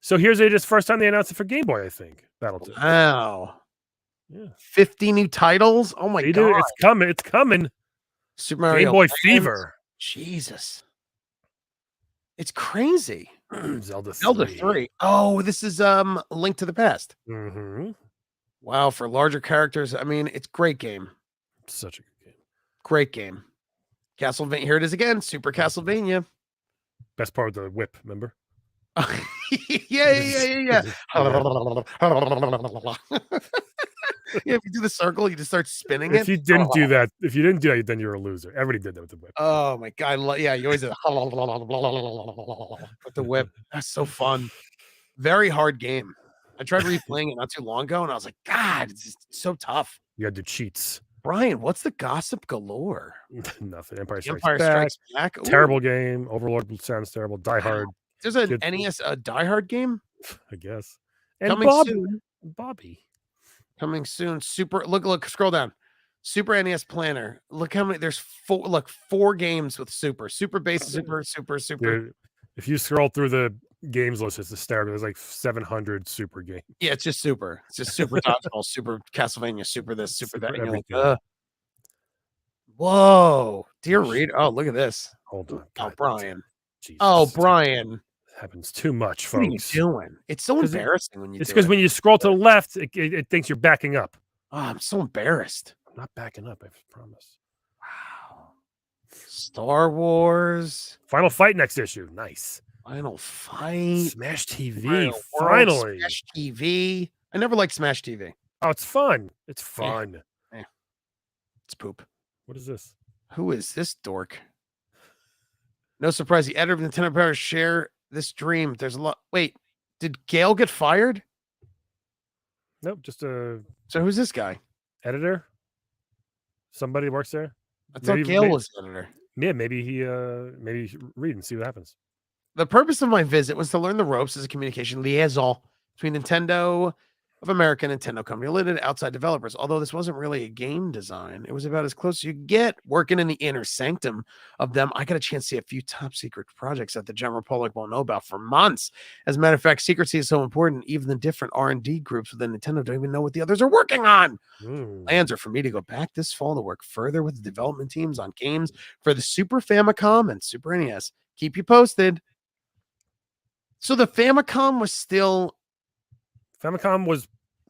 So here's just first time they announced it for Game Boy, I think. Battletoads. Wow. Yeah. 50 new titles. Oh my god. It's coming. It's coming. Super Mario Game Boy Land. Fever. Jesus. It's crazy. Zelda 3. Oh, this is Link to the Past. Mm-hmm. Wow, for larger characters. I mean, it's great game. Such a good game. Great game. Castlevania. Here it is again. Super Castlevania. Best part of the whip, remember? Yeah. Yeah, if you do the circle, you just start spinning it. If you didn't do that, then you're a loser. Everybody did that with the whip. Oh my god! Yeah, you always did with the whip. That's so fun. Very hard game. I tried replaying it not too long ago, and I was like, God, it's just so tough. You had to cheats. Brian, what's the gossip galore? Nothing. Empire Strikes Back. Ooh. Terrible game. Overlord sounds terrible. Die Hard. There's an NES Die Hard game. I guess. And coming soon. Bobby. Coming soon. Super. Look. Scroll down. Super NES Planner. Look how many. There's 4. Look, 4 games with Super. Super Base. Super. Dude, if you scroll through the games list, it's hysterical. There's like 700 Super games. Yeah, it's just Super. It's just Super Dodgeball, Super Castlevania, Super this, Super that. And everything. Like, whoa, dear reader. Oh, look at this. Hold on. God, Brian. Jesus. Oh, Brian. It happens too much, folks. What are you doing? It's so embarrassing when you It's because when you scroll to the left, it thinks you're backing up. Oh, I'm so embarrassed. I'm not backing up, I promise. Wow. Star Wars. Final Fight next issue. Nice. Final Fight. Smash TV. Finally. Smash TV. I never liked Smash TV. Oh, it's fun. It's fun. It's poop. What is this? Who is this dork? No surprise, the editor of Nintendo Power share this dream. There's a lot. Wait, did Gail get fired? Nope, just a So who's this guy? editor. Somebody works there. I thought Maybe- Gail may- was the editor. Yeah, maybe he read and see what happens. The purpose of my visit was to learn the ropes as a communication liaison between Nintendo of America and Nintendo Company Limited outside developers. Although this wasn't really a game design, it was about as close as you get working in the inner sanctum of them. I got a chance to see a few top secret projects that the general public won't know about for months. As a matter of fact, secrecy is so important, even the different R&D groups within Nintendo don't even know what the others are working on. Plans are for me to go back this fall to work further with the development teams on games for the Super Famicom and Super NES. Keep you posted. So the Famicom was still Famicom was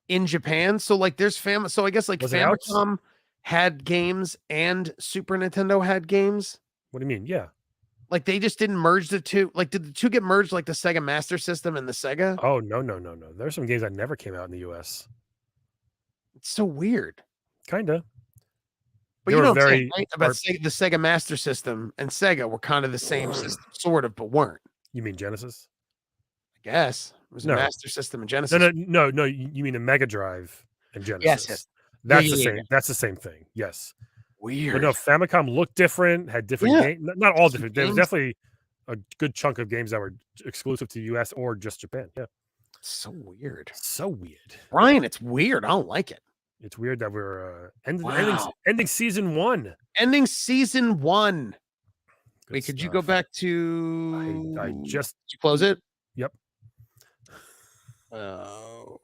in Japan. So like there's so I guess like Was it out? Famicom had games and Super Nintendo had games. What do you mean? Yeah. Like they just didn't merge the two. Like did the two get merged like the Sega Master System and the Sega? Oh no. There's some games that never came out in the US. It's so weird. Kinda. But They you were know what I'm saying, very right? About art- the Sega Master System and Sega were kind of the same system, sort of, but weren't. You mean Genesis? I guess it was No. a Master System and Genesis. No. You mean a Mega Drive and Genesis? yes. That's Yeah, the yeah, same. That's the same thing. Yes. Weird. But no, Famicom looked different, had different Yeah. games. Not all Some different. There was games- definitely a good chunk of games that were exclusive to US or just Japan. Yeah. So weird. So weird. Brian, it's weird. I don't like it. It's weird that we're ending Wow. season 1. Ending season 1. Good Wait, could you go stuff. back to I just Did you close it? Yep. Oh,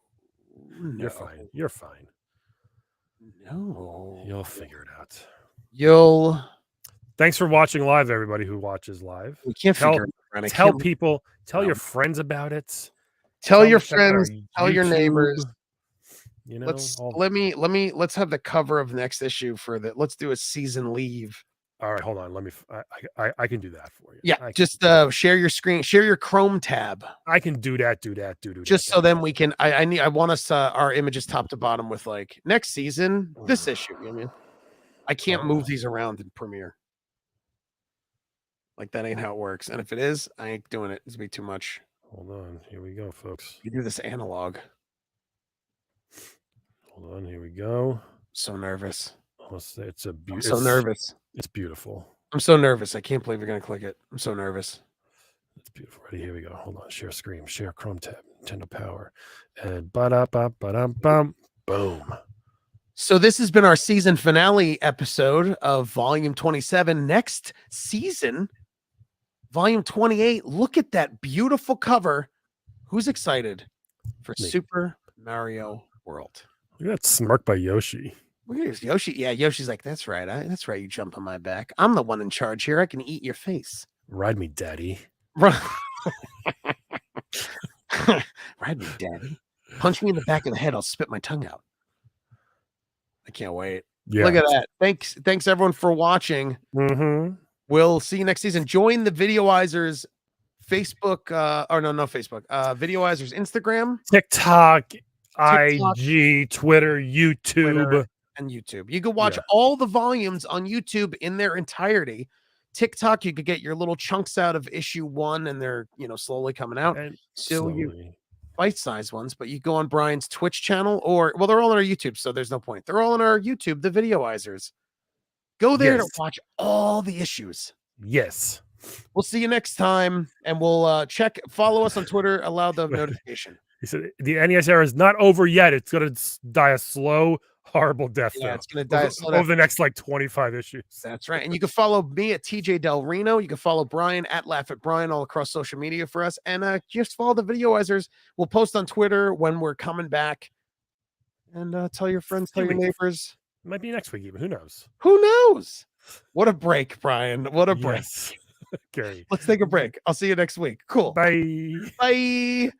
You're fine. You're fine. No. You'll figure it out. You'll Thanks for watching live, everybody who watches live. we can't Tell- figure it out. Brian. I Tell can't- people, tell No. your friends about it. tell them your to check out our friends, tell your neighbors. YouTube, You know, Let's all let's have the cover of next issue for that. Let's do a season leave. right. Hold on. Let me. I can do that for you. Yeah, I, just share your screen, share your Chrome tab. I can do that. Do Just so then we can I want us our images top to bottom with like next season, this issue. You know what I mean? I can't move these around in Premiere. Like that ain't how it works. And if it is, I ain't doing it. It's gonna be too much. Hold on. Here we go, folks. You do this analog. Hold on. Here we go. So nervous. It's a I'm beautiful. so nervous. It's beautiful. I'm so nervous. I can't believe you're gonna click it. I'm so nervous. It's beautiful. Ready? Here we go. Hold on. Share screen. Share Chrome tab. Nintendo Power. And ba-da-ba-ba-dum-bum. Boom. So this has been our season finale episode of Volume 27. Next season, Volume 28. Look at that beautiful cover. Who's excited for Me. Super Mario World? Look at that smirk by Yoshi. Look at this, Yoshi. Yeah, Yoshi's like, that's right. That's right. You jump on my back. I'm the one in charge here. I can eat your face. Ride me, daddy. Ride me, daddy. Punch me in the back of the head. I'll spit my tongue out. I can't wait. Yeah. Look at that. Thanks everyone for watching. Mm-hmm. We'll see you next season. Join the Videoizers Facebook, Facebook. Videoizers Instagram, TikTok, IG, Twitter, YouTube. Twitter, and YouTube. You can watch Yeah. all the volumes on YouTube in their entirety. TikTok, you could get your little chunks out of issue 1, and they're slowly coming out. And So you slowly. bite-sized ones, but you go on Brian's Twitch channel, or they're all on our YouTube, so there's no point. They're all on our YouTube, the Videoizers. Go there Yes. to watch all the issues. Yes. We'll see you next time, and we'll follow us on Twitter, allow the notification. He said the NES era is not over yet. It's gonna die a slow, horrible death. Yeah, though, it's gonna die a over, slow over death. the next like 25 issues. That's right. And you can follow me at TJ Del Reno. You can follow Brian at Laugh at Brian all across social media for us. And just follow the Videoizers. We'll post on Twitter when we're coming back. And tell your friends, tell your neighbors. It might be next week even. Who knows? Who knows? What a break, Brian. What a break. Yes. Gary. Let's take a break. I'll see you next week. Cool. Bye. Bye.